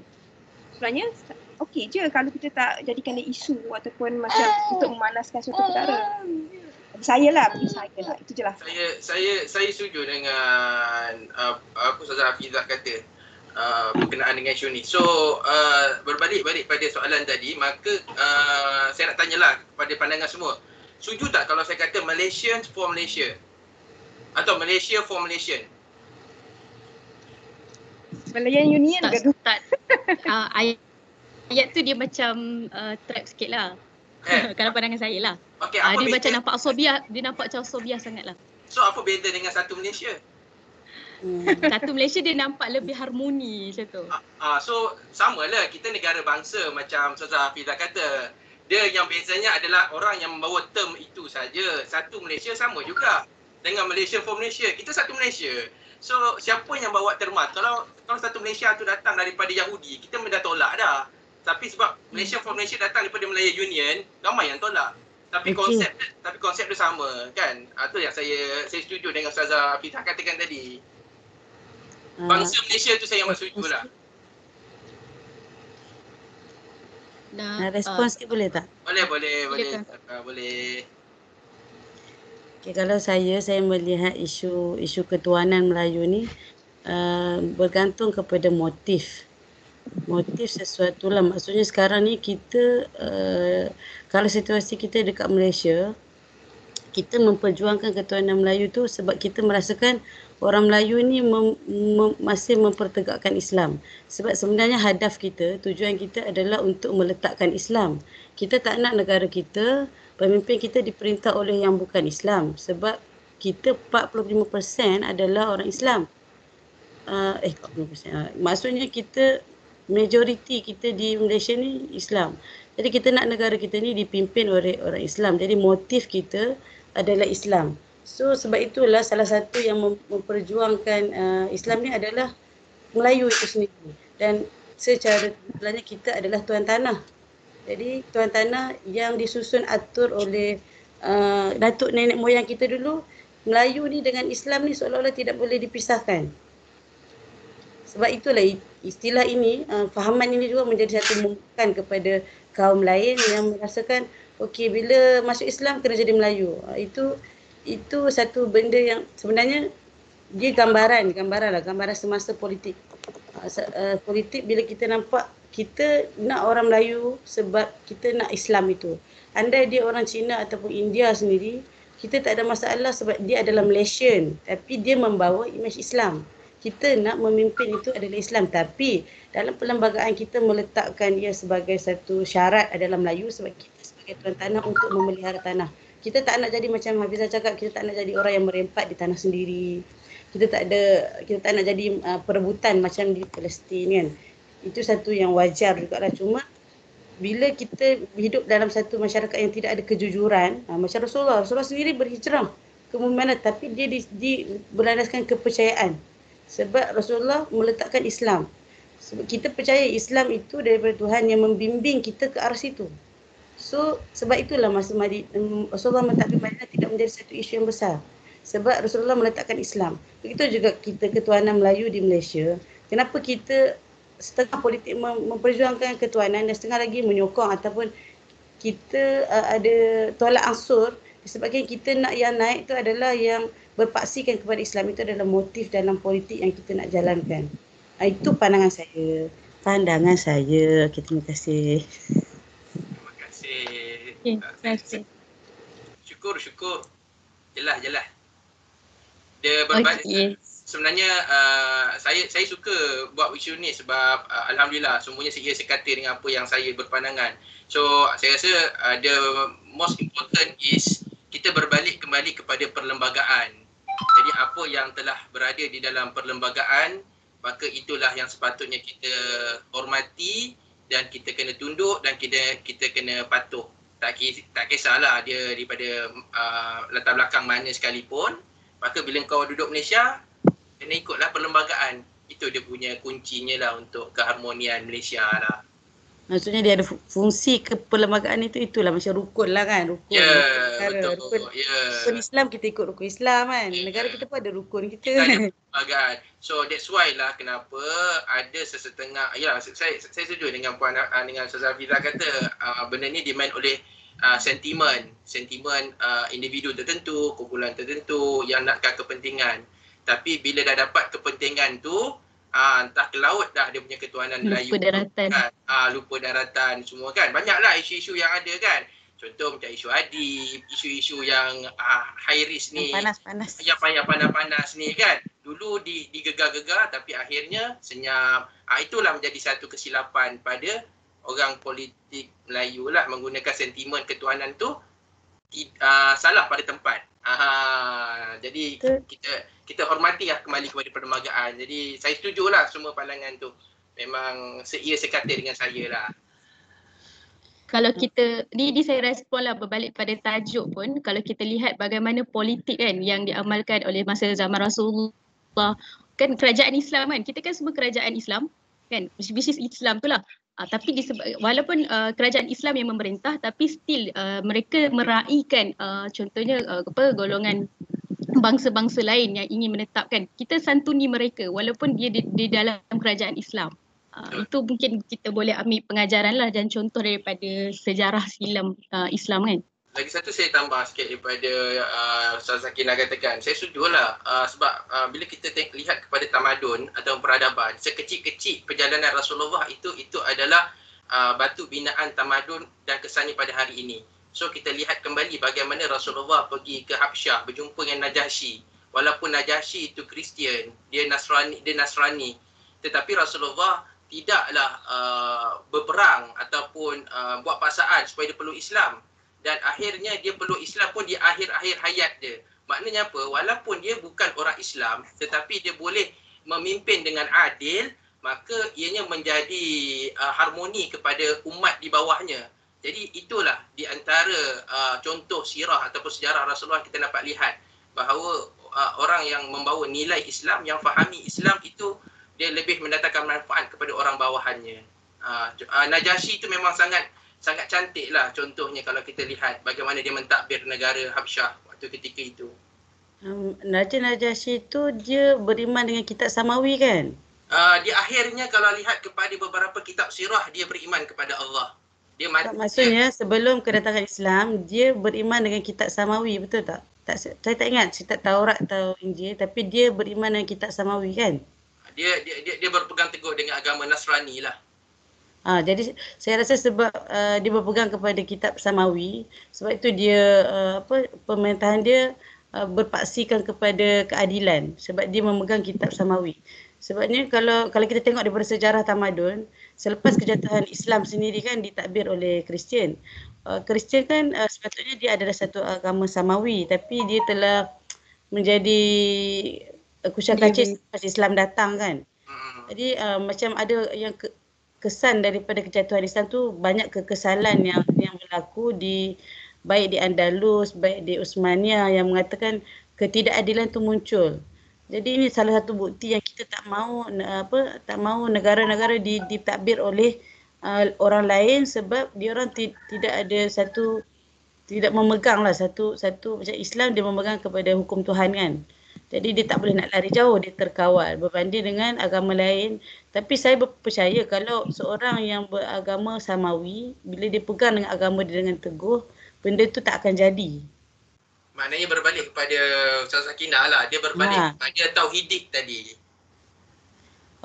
Sebenarnya okey je kalau kita tak jadikan dia isu ataupun macam untuk memanaskan suatu perkara. Bagi saya lah. Itu je lah. Saya setuju dengan apa Ustazah Hafizah kata berkenaan dengan isu ni. So berbalik pada soalan tadi, maka saya nak tanyalah kepada pandangan semua. Setuju tak kalau saya kata Malaysians for Malaysia atau Malaysia for Malaysian? Malayan Union ke tu? Ayat tu dia macam trap sikit lah. Kalau pandangan saya lah. Okay, dia macam nampak asobiah, dia nampak macam asobiah sangat lah. So apa beza dengan satu Malaysia? Satu Malaysia dia nampak lebih harmoni macam tu. So samalah, kita negara bangsa macam Ustazah Hafizah kata. Dia yang bezanya adalah orang yang membawa term itu saja. Satu Malaysia sama juga dengan Malaysia for Malaysia. Kita satu Malaysia. So siapa yang bawa terma? Kalau satu Malaysia tu datang daripada Yahudi, kita dah tolak dah. Tapi sebab Malaysia for Malaysia datang daripada Malaya Union, ramai yang tolak. Tapi konsep tu sama kan? Itu yang saya setuju dengan Ustazah Hafizah katakan tadi. Bangsa Malaysia tu saya amat setuju lah. Nak respon sikit boleh tak? Boleh. Okay, kalau saya melihat isu ketuanan Melayu ni bergantung kepada motif sesuatu lah. Maksudnya sekarang ni kita kalau situasi kita dekat Malaysia, kita memperjuangkan ketuanan Melayu tu sebab kita merasakan orang Melayu ni masih mempertegakkan Islam. Sebab sebenarnya hadaf kita, tujuan kita adalah untuk meletakkan Islam. Kita tak nak negara kita, pemimpin kita diperintah oleh yang bukan Islam. Sebab kita 45% adalah orang Islam. 40%. Maksudnya kita, majoriti kita di Malaysia ni Islam. Jadi kita nak negara kita ni dipimpin oleh orang Islam. Jadi motif kita adalah Islam. So sebab itulah salah satu yang memperjuangkan Islam ni adalah Melayu itu sendiri. Dan secara sebenarnya kita adalah tuan tanah. Jadi tuan tanah yang disusun atur oleh datuk nenek moyang kita dulu, Melayu ni dengan Islam ni seolah-olah tidak boleh dipisahkan. Sebab itulah istilah ini, fahaman ini juga menjadi satu mungkan kepada kaum lain yang merasakan okey, bila masuk Islam kena jadi Melayu. Itu satu benda yang sebenarnya dia gambaran semasa politik. Politik bila kita nampak kita nak orang Melayu sebab kita nak Islam itu. Andai dia orang Cina ataupun India sendiri, kita tak ada masalah sebab dia adalah Malaysian, tapi dia membawa imej Islam. Kita nak memimpin itu adalah Islam, tapi dalam perlembagaan kita meletakkan ia sebagai satu syarat adalah Melayu sebab kita sebagai tuan tanah untuk memelihara tanah. Kita tak nak jadi macam Hafizah cakap, kita tak nak jadi orang yang merempat di tanah sendiri. Kita tak nak jadi perebutan macam di Palestin kan. Itu satu yang wajar juga lah. Cuma bila kita hidup dalam satu masyarakat yang tidak ada kejujuran, macam Rasulullah sendiri berhijrah ke mana, tapi dia berlandaskan kepercayaan. Sebab Rasulullah meletakkan Islam. Sebab kita percaya Islam itu daripada Tuhan yang membimbing kita ke arah situ. So sebab itulah masa Rasulullah mentadbir Madinah tidak menjadi satu isu yang besar. Sebab Rasulullah meletakkan Islam. Begitu juga kita ketuanan Melayu di Malaysia. Kenapa kita setengah politik memperjuangkan ketuanan dan setengah lagi menyokong ataupun kita ada tolak ansur disebabkan kita nak yang naik itu adalah yang berpaksikan kepada Islam, itu adalah motif dalam politik yang kita nak jalankan. Itu pandangan saya. Okay, terima kasih. Terima kasih. Okay, terima kasih. Syukur. Jelas. Dia berbalik. Okay. Sebenarnya saya suka buat isu ni sebab alhamdulillah semuanya ia sekata dengan apa yang saya berpandangan. So saya rasa the most important is kita berbalik kembali kepada perlembagaan. Jadi apa yang telah berada di dalam perlembagaan, maka itulah yang sepatutnya kita hormati dan kita kena tunduk dan kita kena patuh. Tak kisahlah dia daripada latar belakang mana sekalipun, maka bila kau duduk Malaysia, kena ikutlah perlembagaan. Itu dia punya kuncinya lah untuk keharmonian Malaysia lah. Maksudnya dia ada fungsi keperlembagaan itulah macam rukun lah kan. Rukun. Betul. Rukun Islam kita ikut rukun Islam kan. Negara kita pun ada rukun kita. Ada perlembagaan. So that's why lah kenapa ada sesetengah, saya setuju dengan puan dengan Ustazah Hafizah kata benda ni dimain oleh sentimen individu tertentu, kumpulan tertentu yang nakkan kepentingan. Tapi bila dah dapat kepentingan tu, entah ke laut dah dia punya ketuanan Melayu. Lupa daratan. Kan? Lupa daratan semua kan. Banyaklah isu-isu yang ada kan. Contoh macam isu adib, isu-isu yang high risk ni. Yang panas-panas. Yang panas-panas ni kan. Dulu digegar-gegar tapi akhirnya senyap. Itulah menjadi satu kesilapan pada orang politik Melayu lah, menggunakan sentimen ketuanan tu salah pada tempat. Jadi kita hormati lah kembali kepada perlembagaan. Jadi saya setujulah semua pandangan tu. Memang ia sekata dengan saya lah. Kalau kita, ni saya respon lah berbalik pada tajuk pun, kalau kita lihat bagaimana politik kan yang diamalkan oleh masa zaman Rasulullah, kan kerajaan Islam kan, kita kan semua kerajaan Islam kan, bisnis Islam tu lah. Tapi walaupun kerajaan Islam yang memerintah, tapi still mereka meraihkan contohnya golongan bangsa-bangsa lain yang ingin menetapkan, kita santuni mereka walaupun dia di dalam kerajaan Islam. Itu mungkin kita boleh ambil pengajaran lah dan contoh daripada sejarah silam Islam kan. Lagi satu saya tambah sikit daripada Ustaz Sakinah katakan. Saya setujulah sebab bila kita lihat kepada tamadun atau peradaban, sekecil-kecil perjalanan Rasulullah itu adalah batu binaan tamadun dan kesannya pada hari ini. So kita lihat kembali bagaimana Rasulullah pergi ke Habsyah, berjumpa dengan Najasyi. walaupun Najasyi itu Kristian, dia Nasrani, tetapi Rasulullah tidaklah berperang ataupun buat paksaan supaya dia peluk Islam, dan akhirnya dia peluk Islam pun di akhir-akhir hayat dia. Maknanya apa? Walaupun dia bukan orang Islam tetapi dia boleh memimpin dengan adil, maka ianya menjadi harmoni kepada umat di bawahnya. Jadi itulah di antara contoh sirah ataupun sejarah Rasulullah kita dapat lihat bahawa orang yang membawa nilai Islam, yang fahami Islam itu, dia lebih mendatangkan manfaat kepada orang bawahannya. Najasyi itu memang sangat cantik lah contohnya kalau kita lihat bagaimana dia mentadbir negara Habsyah waktu ketika itu. Raja Najasyi itu dia beriman dengan kitab Samawi kan? Di akhirnya kalau lihat kepada beberapa kitab sirah, dia beriman kepada Allah. Dia maksudnya sebelum kedatangan Islam dia beriman dengan kitab Samawi, betul tak? Saya tak ingat kitab Taurat atau Injil, tapi dia beriman dengan kitab Samawi kan? Dia berpegang teguh dengan agama Nasrani lah. Jadi saya rasa sebab dia berpegang kepada kitab Samawi, sebab itu dia pemerintahan dia berpaksikan kepada keadilan sebab dia memegang kitab Samawi. Sebabnya kalau kita tengok daripada sejarah tamadun, selepas kejatuhan Islam sendiri kan ditadbir oleh Kristian. Kristian kan sepatutnya dia adalah satu agama Samawi, tapi dia telah menjadi kusyah-kacir selepas Islam datang kan. Jadi macam ada yang kesan daripada kejatuhan Islam tu, banyak kekesalan yang berlaku baik di Andalus, baik di Uthmaniyah, yang mengatakan ketidakadilan tu muncul. Jadi ini salah satu bukti yang kita tak mahu negara-negara ditadbir oleh orang lain, sebab dia orang tidak memegang lah satu macam Islam, dia memegang kepada hukum Tuhan kan. Jadi dia tak boleh nak lari jauh, dia terkawal berbanding dengan agama lain. Tapi saya percaya kalau seorang yang beragama Samawi, bila dia pegang dengan agama dia dengan teguh, benda tu tak akan jadi. Maknanya berbalik kepada Ustaz Sakinah lah. Dia berbalik kepada tauhidik tadi.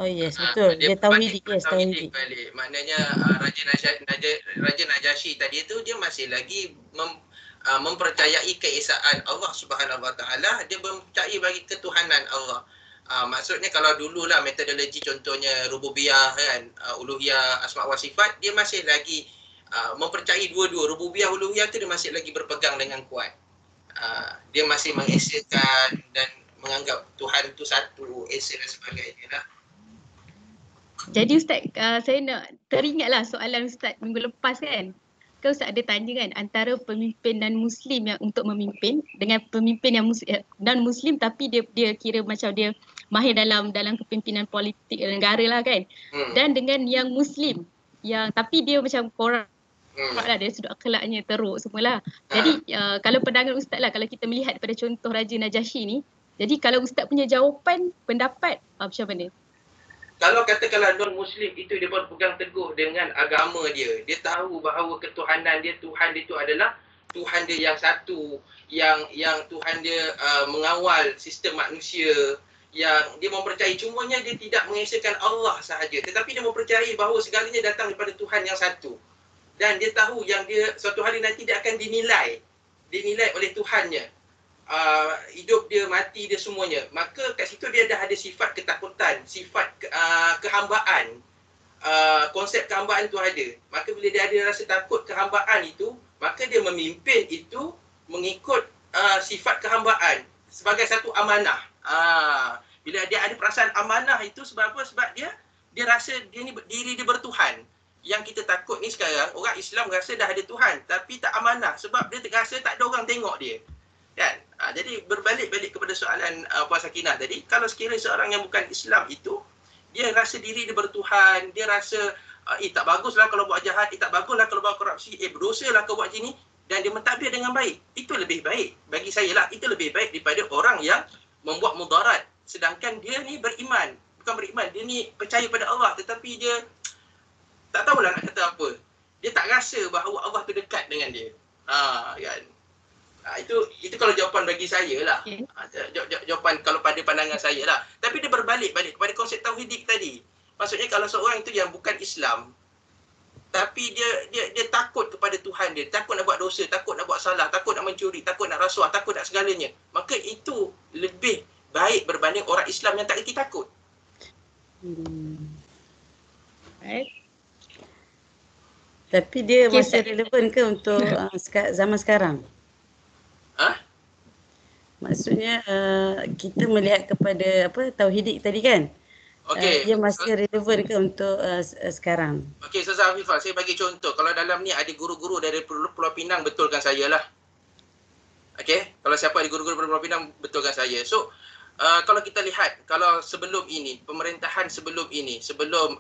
Oh yes, betul. Dia tauhidik, tauhidik. Maknanya Raja Najasyi tadi tu dia masih lagi mempercayai keesaan Allah Subhanahu Wa Taala, dia mempercayai bagi ketuhanan Allah. Maksudnya kalau dululah metodologi contohnya rububiyah kan, uluhiyah, asma wa sifat, dia masih lagi mempercayai dua-dua, rububiyah, uluhiyah tu dia masih lagi berpegang dengan kuat. Dia masih mengesakan dan menganggap Tuhan tu satu, esa dan sebagainya lah. Jadi Ustaz, saya nak teringatlah soalan Ustaz minggu lepas kan. Kan Ustaz ada tanya kan antara pemimpin dan Muslim yang untuk memimpin dengan pemimpin yang non-Muslim tapi dia kira macam dia mahir dalam kepimpinan politik negara lah kan. Dan dengan yang Muslim yang tapi dia macam korang lah, dia sudut akhlaknya teruk semualah. Jadi kalau pandangan Ustaz lah, kalau kita melihat daripada contoh Raja Najasyi ni, jadi kalau Ustaz punya jawapan, pendapat macam mana? Kalau katakanlah non-Muslim itu dia berpegang teguh dengan agama dia, dia tahu bahawa ketuhanan dia, Tuhan dia itu adalah Tuhan dia yang satu, yang Tuhan dia mengawal sistem manusia, yang dia mempercayai, cumanya dia tidak mengesakan Allah sahaja, tetapi dia mempercayai bahawa segalanya datang daripada Tuhan yang satu. Dan dia tahu yang dia suatu hari nanti dia akan dinilai oleh Tuhannya. Hidup dia, mati dia, semuanya. Maka kat situ dia dah ada sifat ketakutan, sifat kehambaan. Konsep kehambaan tu ada. Maka bila dia ada rasa takut kehambaan itu, maka dia memimpin itu mengikut sifat kehambaan sebagai satu amanah. Bila dia ada perasaan amanah itu sebab apa? Sebab dia rasa diri dia bertuhan. Yang kita takut ni sekarang, orang Islam rasa dah ada Tuhan tapi tak amanah sebab dia rasa tak ada orang tengok dia. Kan? Jadi berbalik kepada soalan Puan Sakinah tadi, kalau sekiranya seorang yang bukan Islam itu, dia rasa diri dia bertuhan, dia rasa tak baguslah kalau buat jahat, tak baguslah kalau buat korupsi, berdosalah kalau buat gini, dan dia mentadbir dengan baik. Itu lebih baik. Bagi saya lah, itu lebih baik daripada orang yang membuat mudarat. Sedangkan dia ni beriman. Bukan beriman, dia ni percaya pada Allah tetapi dia tak tahulah nak kata apa. Dia tak rasa bahawa Allah tu dekat dengan dia. Kan? Itu kalau jawapan bagi saya lah. Jawapan kalau pada pandangan saya lah. Tapi dia berbalik kepada konsep tauhidik tadi. Maksudnya kalau seorang itu yang bukan Islam, tapi dia takut kepada Tuhan dia, takut nak buat dosa, takut nak buat salah, takut nak mencuri, takut nak rasuah, takut nak segalanya, maka itu lebih baik berbanding orang Islam yang tak reti takut. Right. Tapi dia Okay, masih relevan ke untuk zaman sekarang? Maksudnya kita melihat kepada tauhidik tadi kan? Okey. Dia masih relevan ke untuk sekarang? Okey, Ustazah Afifah, saya bagi contoh. Kalau dalam ni ada guru-guru dari Pulau Pinang, betulkan saya lah. Okey, kalau siapa ada guru-guru dari Pulau Pinang, betulkan saya. So, kalau kita lihat, kalau sebelum ini, pemerintahan sebelum ini, sebelum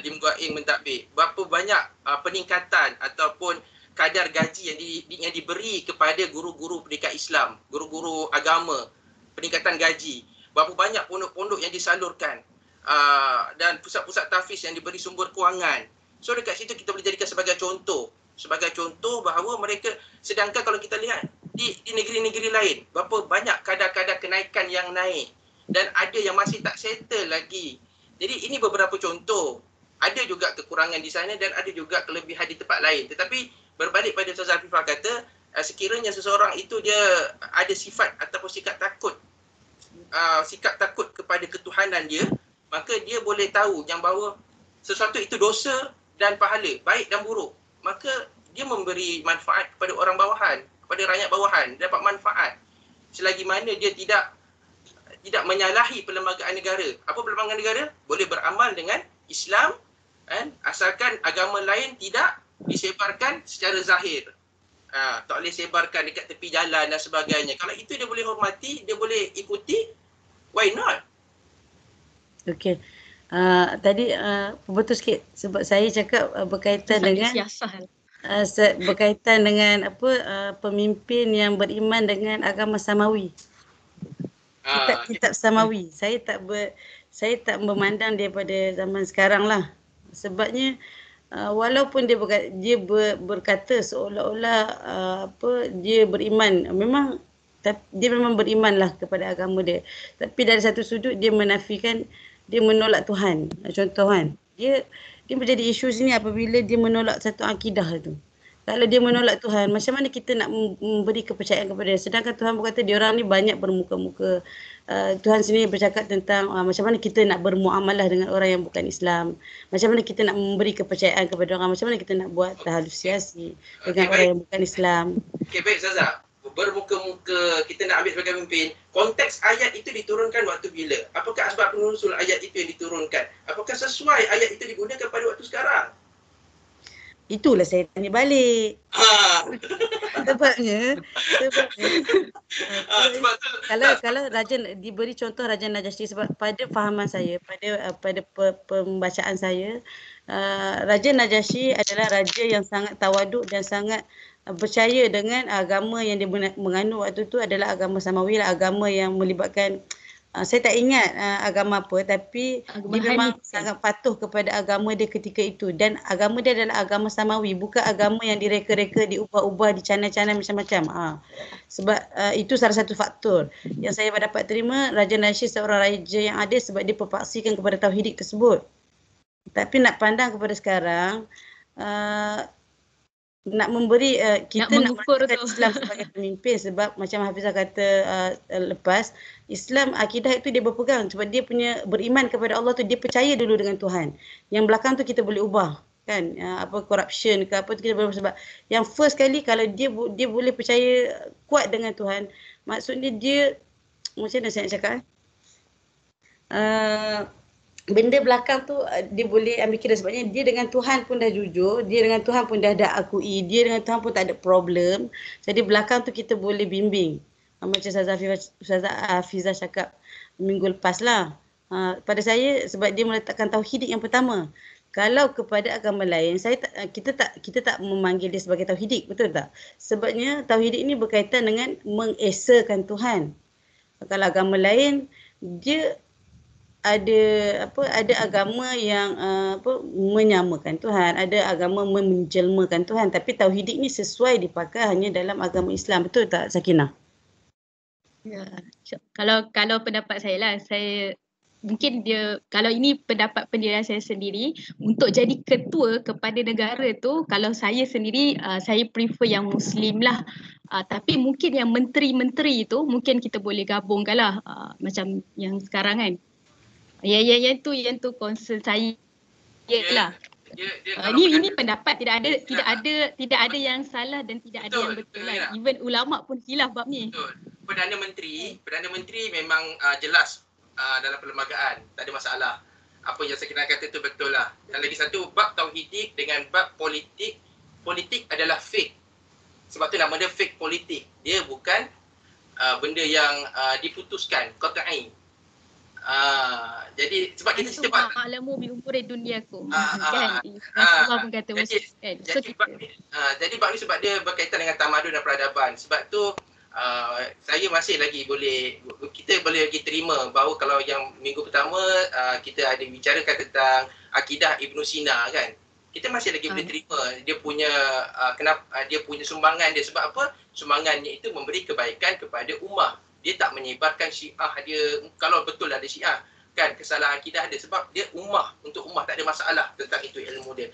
Lim Guat Eng mentadbir, berapa banyak peningkatan ataupun kadar gaji yang diberi kepada guru-guru pendidikan Islam, guru-guru agama, peningkatan gaji. Berapa banyak pondok-pondok yang disalurkan dan pusat-pusat tahfiz yang diberi sumber kewangan. So dekat situ kita boleh jadikan sebagai contoh bahawa mereka, sedangkan kalau kita lihat di negeri-negeri lain, berapa banyak kadar-kadar kenaikan yang naik dan ada yang masih tak settle lagi. Jadi ini beberapa contoh. Ada juga kekurangan di sana dan ada juga kelebihan di tempat lain. Tetapi berbalik pada Ustazah Afifah kata, sekiranya seseorang itu dia ada sifat ataupun sikap takut kepada ketuhanan dia, maka dia boleh tahu yang bahawa sesuatu itu dosa dan pahala, baik dan buruk. Maka dia memberi manfaat kepada orang bawahan, kepada rakyat bawahan, dapat manfaat. Selagi mana dia tidak menyalahi perlembagaan negara. Apa perlembagaan negara? Boleh beramal dengan Islam, asalkan agama lain tidak disebarkan secara zahir. Tak boleh sebarkan dekat tepi jalan dan sebagainya. Kalau itu dia boleh hormati, dia boleh ikuti, why not? Okey. Tadi betul sikit sebab saya cakap berkaitan dengan pemimpin yang beriman dengan agama Samawi. Kitab Samawi. Saya tak memandang daripada zaman sekarang lah. Sebabnya walaupun dia berkata seolah-olah dia beriman, dia memang beriman lah kepada agama dia. Tapi dari satu sudut dia menafikan, dia menolak Tuhan. Contoh kan, dia menjadi isu sini apabila dia menolak satu akidah tu. Kalau dia menolak Tuhan, macam mana kita nak memberi kepercayaan kepada dia? Sedangkan Tuhan berkata diorang ni banyak bermuka-muka. Tuhan sendiri bercakap tentang macam mana kita nak bermuamalah dengan orang yang bukan Islam. Macam mana kita nak memberi kepercayaan kepada orang. Macam mana kita nak buat tahalusiasi dengan orang yang bukan Islam. Okey, baik Ustazah. Bermuka-muka kita nak ambil sebagai pemimpin. Konteks ayat itu diturunkan waktu bila? Apakah asbab penuzul ayat itu yang diturunkan? Apakah sesuai ayat itu digunakan pada waktu sekarang? Itulah saya tanya balik. Sebabnya kalau Raja diberi contoh Raja Najasyi, sebab pada fahaman saya, pada pembacaan saya, Raja Najasyi adalah raja yang sangat tawaduk dan sangat percaya dengan agama yang dia menganut waktu tu adalah agama Samawi lah, agama yang melibatkan saya tak ingat agama apa, tapi agama dia memang sangat patuh kepada agama dia ketika itu, dan agama dia adalah agama Samawi, bukan agama yang direka-reka, diubah-ubah, dicana-cana macam-macam. Sebab itu salah satu faktor yang saya dapat terima Raja Najasyi seorang raja yang adil sebab dia berpaksikan kepada tauhidik tersebut. Tapi nak pandang kepada sekarang, nak memberi kita nak mengukurkan Islam sebagai pemimpin, sebab macam Hafizah kata lepas, Islam akidah itu dia berpegang sebab dia punya beriman kepada Allah tu, dia percaya dulu dengan Tuhan. Yang belakang tu kita boleh ubah kan, corruption ke apa tu kita boleh, sebab yang first kali kalau dia boleh percaya kuat dengan Tuhan, maksudnya dia macam mana saya nak cakap benda belakang tu dia boleh ambil kira, sebabnya dia dengan Tuhan pun dah jujur, dia dengan Tuhan pun dah ada akui, dia dengan Tuhan pun tak ada problem. Jadi belakang tu kita boleh bimbing. Macam Ustazah Hafizah cakap minggu lepas lah. Pada saya, sebab dia meletakkan tauhidik yang pertama. Kalau kepada agama lain, kita tak memanggil dia sebagai tauhidik, betul tak? Sebabnya tauhidik ini berkaitan dengan mengesakan Tuhan. Kalau agama lain, dia ada agama yang menyamakan Tuhan, ada agama menjelmakan Tuhan, tapi tauhidik ni sesuai dipakai hanya dalam agama Islam, betul tak Sakinah? Ya, kalau pendapat saya lah, saya mungkin dia, kalau ini pendapat pendirian saya sendiri, untuk jadi ketua kepada negara tu, kalau saya sendiri saya prefer yang Muslim lah. Tapi mungkin yang menteri-menteri tu mungkin kita boleh gabungkan lah, macam yang sekarang kan. Yang tu concern saya lah. Ini pendapat, tidak ada yang salah dan tidak ada yang betul lah. Even ulama pun khilaf bab ni. Betul. Perdana Menteri memang jelas dalam perlembagaan, tak ada masalah. Apa yang saya kena kata tu betul lah. Dan lagi satu, bab tauhidik dengan bab politik adalah fake. Sebab tu nama dia fake politik. Dia bukan benda yang diputuskan, qat'i. Jadi sebab kita cerita bab alamu bi umuri duniaku kan. Allah pun kata kan. So jadi bab ni sebab dia berkaitan dengan tamadun dan peradaban. Sebab tu saya masih lagi kita boleh lagi terima bahawa kalau yang minggu pertama kita ada bicarakan tentang akidah Ibn Sina kan. Kita masih lagi boleh terima dia punya dia punya sumbangan dia. Sebab apa? Sumbangannya itu memberi kebaikan kepada ummah. Dia tak menyebarkan Syiah dia, kalau betul ada Syiah kan, kesalahan akidah dia, sebab dia ummah, untuk ummah tak ada masalah tentang itu ilmu dia.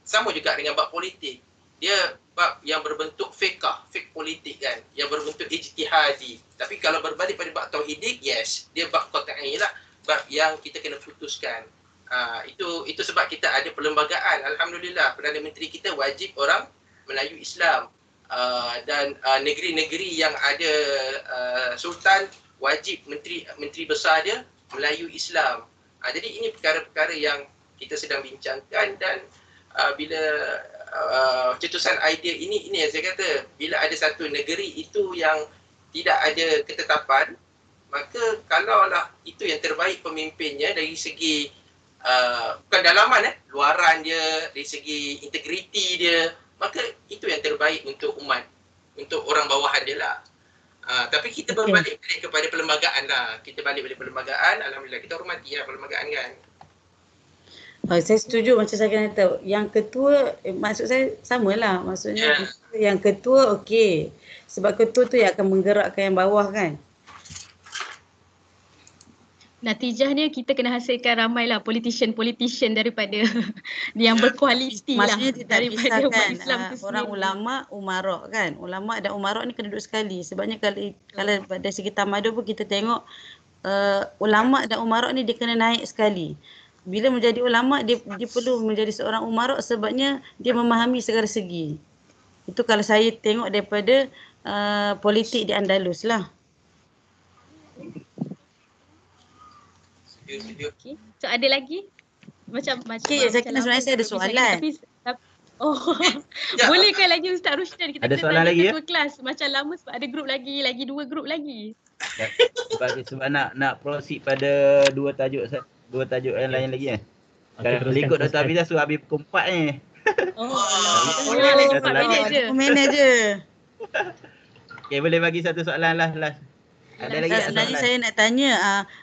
Sama juga dengan bab politik. Dia bab yang berbentuk fake politik kan, yang berbentuk ijtihadi. Tapi kalau berbalik pada bab tauhidik, yes, dia bab qat'i lah, bab yang kita kena putuskan. Itu sebab kita ada perlembagaan. Alhamdulillah, Perdana Menteri kita wajib orang Melayu Islam. Dan negeri-negeri yang ada sultan, wajib menteri besar dia Melayu Islam. Jadi ini perkara-perkara yang kita sedang bincangkan. Dan bila cetusan idea ini yang saya kata, bila ada satu negeri itu yang tidak ada ketetapan, maka kalaulah itu yang terbaik pemimpinnya dari segi bukan dalaman, luaran dia, dari segi integriti dia, maka itu yang terbaik untuk umat, untuk orang bawahan dia lah. Tapi kita berbalik kepada perlembagaan lah. Kita balik pada perlembagaan, alhamdulillah kita hormati lah perlembagaan kan. Saya setuju macam saya kata. Yang ketua, maksud saya samalah. Maksudnya yang ketua okey. Sebab ketua tu yang akan menggerakkan yang bawah kan. Natijahnya kita kena hasilkan ramailah politician daripada yang berkualiti lah. Maksudnya tidak daripada pisahkan Islam orang ulama, umarok kan. Ulama dan umarok ni kena duduk sekali. Sebabnya kalau pada segi tamadun pun kita tengok ulama dan umarok ni dia kena naik sekali. Bila menjadi ulama dia perlu menjadi seorang umarok sebabnya dia memahami segala segi. Itu kalau saya tengok daripada politik di Andalus lah. Okay. So ada lagi? Macam saya kena sebenarnya saya ada soalan. Bolehkah lagi Ustaz Rusdan kita ada soalan lagi ketua kelas macam lama sebab ada grup lagi 2 grup lagi. Sebab nak proceed pada dua tajuk yang lain lagi Kalau ikut Dr. Hafizah suruh habis pukul 4 ni. Lagi 4 minit je. Okay, boleh bagi satu soalan lah. Ada lagi sebenarnya saya nak tanya,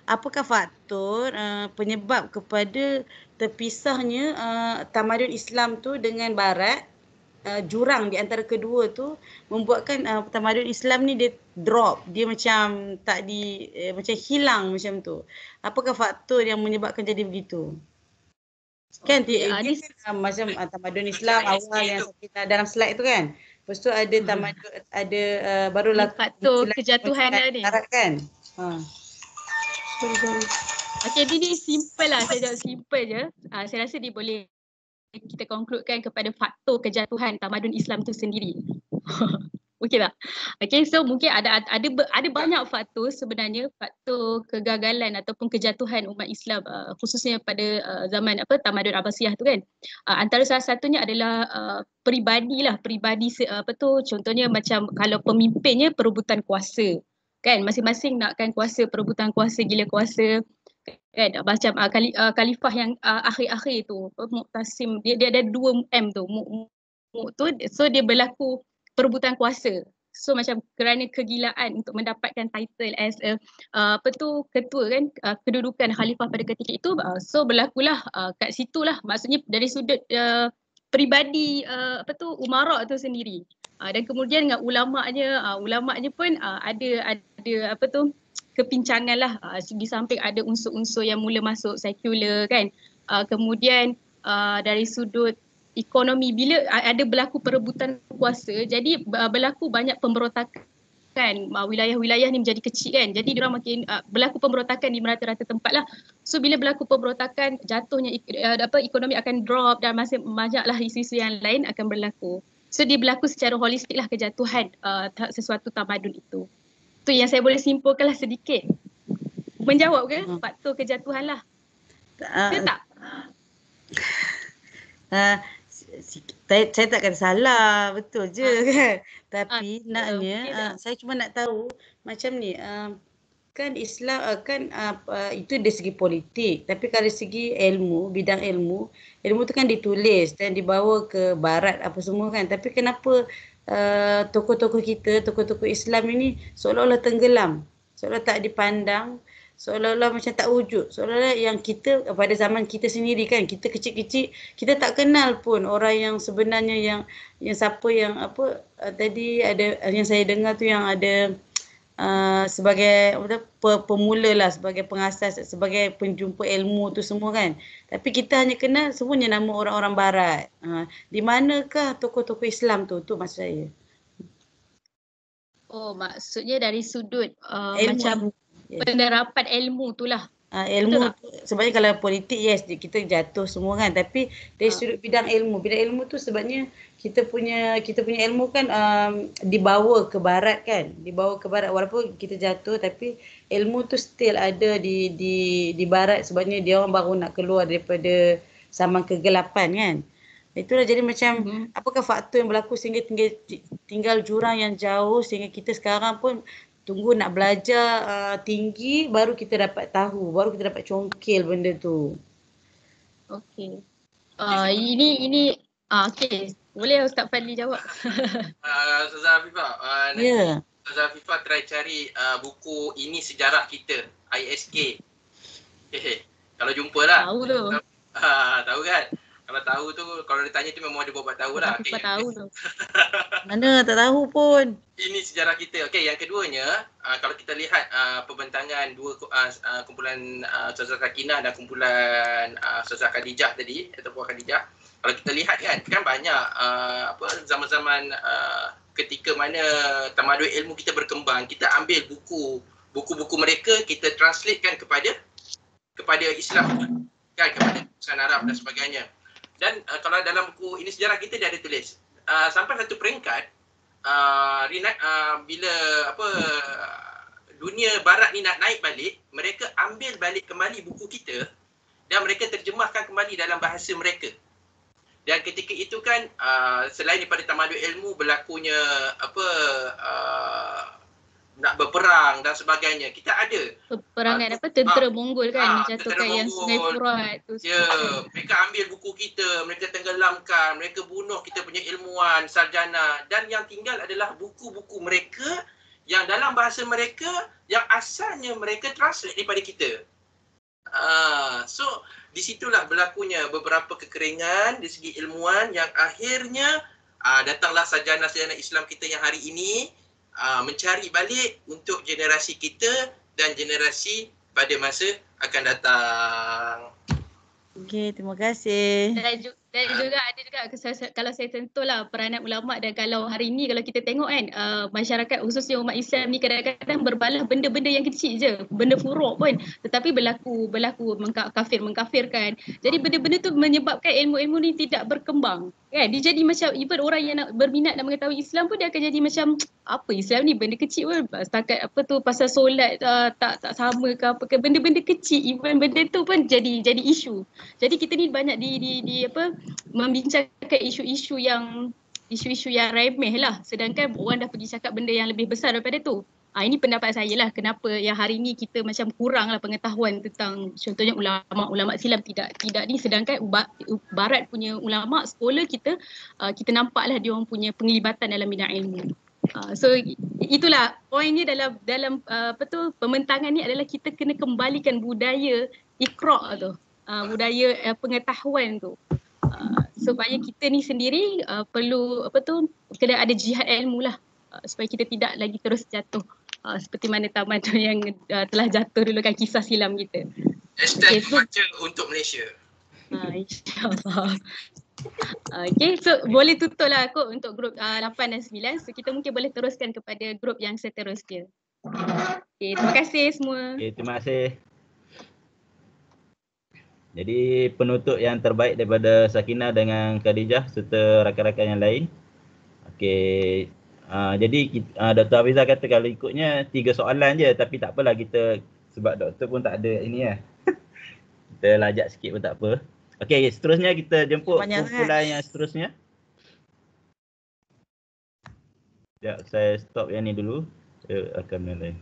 apakah faktor penyebab kepada terpisahnya tamadun Islam tu dengan Barat, jurang di antara kedua tu membuatkan tamadun Islam ni dia drop, dia macam macam hilang macam tu. Apakah faktor yang menyebabkan jadi begitu? Kan macam tamadun Islam awal yang kita dalam slide tu kan. Lepas tu ada tamadun, ada barulah faktor kejatuhan ni. Kan? Okey, ini simple lah. Saya jawab simple je. Saya rasa dia boleh kita konkludkan kepada faktor kejatuhan tamadun Islam tu sendiri. Okey tak? Okey, so mungkin ada banyak faktor sebenarnya, faktor kegagalan ataupun kejatuhan umat Islam khususnya pada zaman tamadun Abbasiyah tu kan. Antara salah satunya adalah peribadi contohnya macam kalau pemimpinnya perebutan kuasa. Kan masing-masing nakkan kuasa, perebutan kuasa, gila kuasa. Kan macam khalifah yang akhir-akhir tu, Mu'tasim, dia ada 2M tu. Tu so dia berlaku perebutan kuasa. So macam kerana kegilaan untuk mendapatkan title as ketua kan, kedudukan khalifah pada ketika itu, so berlakulah kat situlah, maksudnya dari sudut peribadi umarak tu sendiri. Dan kemudian dengan ulama'nya pun ada kepincangan lah. Di samping ada unsur-unsur yang mula masuk sekular kan. Kemudian dari sudut ekonomi, bila ada berlaku perebutan kuasa, jadi berlaku banyak pemberontakan. Wilayah-wilayah ni menjadi kecil kan, jadi diorang makin berlaku pemberontakan di merata-rata tempat lah. So bila berlaku pemberontakan, jatuhnya ekonomi akan drop dan masih banyaklah isu-isu yang lain akan berlaku. So dia berlaku secara holistik lah kejatuhan sesuatu tamadun itu. Tu yang saya boleh simpulkan lah sedikit. Menjawab ke faktor kejatuhan lah? Ke tak? Saya tak kata salah, betul je kan. Tapi naknya okay saya cuma nak tahu macam ni, kan Islam itu dari segi politik, tapi dari segi ilmu, bidang ilmu tu kan ditulis dan dibawa ke barat apa semua kan. Tapi kenapa tokoh-tokoh kita, tokoh-tokoh Islam ini seolah-olah tenggelam, seolah tak dipandang, seolah-olah macam tak wujud, seolah-olah yang kita pada zaman kita sendiri kan, kita kecil-kecil, kita tak kenal pun orang yang sebenarnya yang siapa yang tadi ada yang saya dengar tu yang ada sebagai pemula lah, sebagai pengasas, sebagai penjumpa ilmu tu semua kan. Tapi kita hanya kenal semuanya nama orang-orang barat. Di manakah tokoh-tokoh Islam tu? Tu maksud saya. Oh, maksudnya dari sudut Ilmu. macam Yes. penerapan ilmu tu lah. Ilmu tu, sebabnya kalau politik yes kita jatuh semua kan, tapi dari sudut bidang ilmu tu sebabnya kita punya ilmu kan dibawa ke barat kan, walaupun kita jatuh tapi ilmu tu still ada di barat, sebabnya dia orang baru nak keluar daripada zaman kegelapan kan. Itulah jadi macam apakah faktor yang berlaku sehingga tinggal jurang yang jauh sehingga kita sekarang pun tunggu nak belajar tinggi baru kita dapat tahu, baru kita dapat congkil benda tu. Okey. Ini okey. Boleh Ustaz Fadli jawab? Ustazah Afifah, Ya. Ustazah Afifah try cari buku Ini Sejarah Kita, ISK. Kalau jumpa lah. Tahu tu. Tahu kan? Kalau tahu tu, kalau dia tanya tu memang ada buat tahu lah. Kita tahu tu. Mana tak tahu pun. Ini sejarah kita. Okey, yang keduanya, kalau kita lihat pembentangan dua kumpulan Ustazah Sakinah dan kumpulan Ustazah Khadijah tadi, ataupun Khadijah, kalau kita lihat kan banyak zaman-zaman ketika mana tamadun ilmu kita berkembang, kita ambil buku-buku mereka, kita translatekan kepada Islam kan, kepada tulisan Arab dan sebagainya. Dan kalau dalam buku Ini Sejarah Kita dia ada tulis sampai satu peringkat bila dunia barat ni nak naik balik, mereka ambil balik kembali buku kita dan mereka terjemahkan kembali dalam bahasa mereka. Dan ketika itu kan selain daripada tamadun ilmu, berlakunya nak berperang dan sebagainya. Kita ada peperangan tentera Mongol kan, menjatuhkan yang Sungai Furat tu. Ya, mereka ambil buku kita, mereka tenggelamkan, mereka bunuh kita punya ilmuwan, sarjana, dan yang tinggal adalah buku-buku mereka yang dalam bahasa mereka yang asalnya mereka translate daripada kita. So di situlah berlakunya beberapa kekeringan di segi ilmuwan yang akhirnya datanglah sarjana-sarjana Islam kita yang hari ini mencari balik untuk generasi kita dan generasi pada masa akan datang. Okey, terima kasih. Dan juga ada juga kalau saya sentuhlah peranan ulama, dan kalau hari ni kalau kita tengok kan masyarakat khususnya umat Islam ni kadang-kadang berbalah benda-benda yang kecil je, benda furuk pun tetapi berlaku mengkafirkan. Jadi benda-benda tu menyebabkan ilmu-ilmu ni tidak berkembang. Kan dia jadi macam even orang yang nak berminat nak mengetahui Islam pun dia akan jadi macam apa Islam ni benda kecil pun, setakat pasal solat tak sama ke apa ke, benda-benda kecil, even benda tu pun jadi isu. Jadi kita ni banyak di membincangkan isu-isu yang remeh lah, sedangkan orang dah pergi cakap benda yang lebih besar daripada tu. Ini pendapat saya lah kenapa yang hari ni kita macam kurang lah pengetahuan tentang contohnya ulama Islam tidak ni, sedangkan barat punya ulama sekolah kita nampaklah dia orang punya penglibatan dalam bidang ilmu. So itulah poinnya dalam pembentangan ni adalah kita kena kembalikan budaya iqra' tu, budaya pengetahuan tu. Supaya kita ni sendiri perlu kena ada jihad ilmu lah supaya kita tidak lagi terus jatuh seperti mana taman tu yang telah jatuh dulu kan kisah silam kita. Hashtag baca untuk Malaysia. InsyaAllah. Okay, so boleh tutup lah kot untuk grup 8 dan 9. So kita mungkin boleh teruskan kepada grup yang seterusnya. Okay, terima kasih semua. Okay, terima kasih. Jadi penutup yang terbaik daripada Sakinah dengan Khadijah serta rakan-rakan yang lain. Okay, jadi Dr. Hafizah kata kalau ikutnya 3 soalan je, tapi tak apalah kita sebab doktor pun tak ada ini lah. Kita lajak sikit pun tak apa. Okay, seterusnya kita jemput kumpulan yang seterusnya. Sekejap, saya stop yang ni dulu. Saya akan mulai.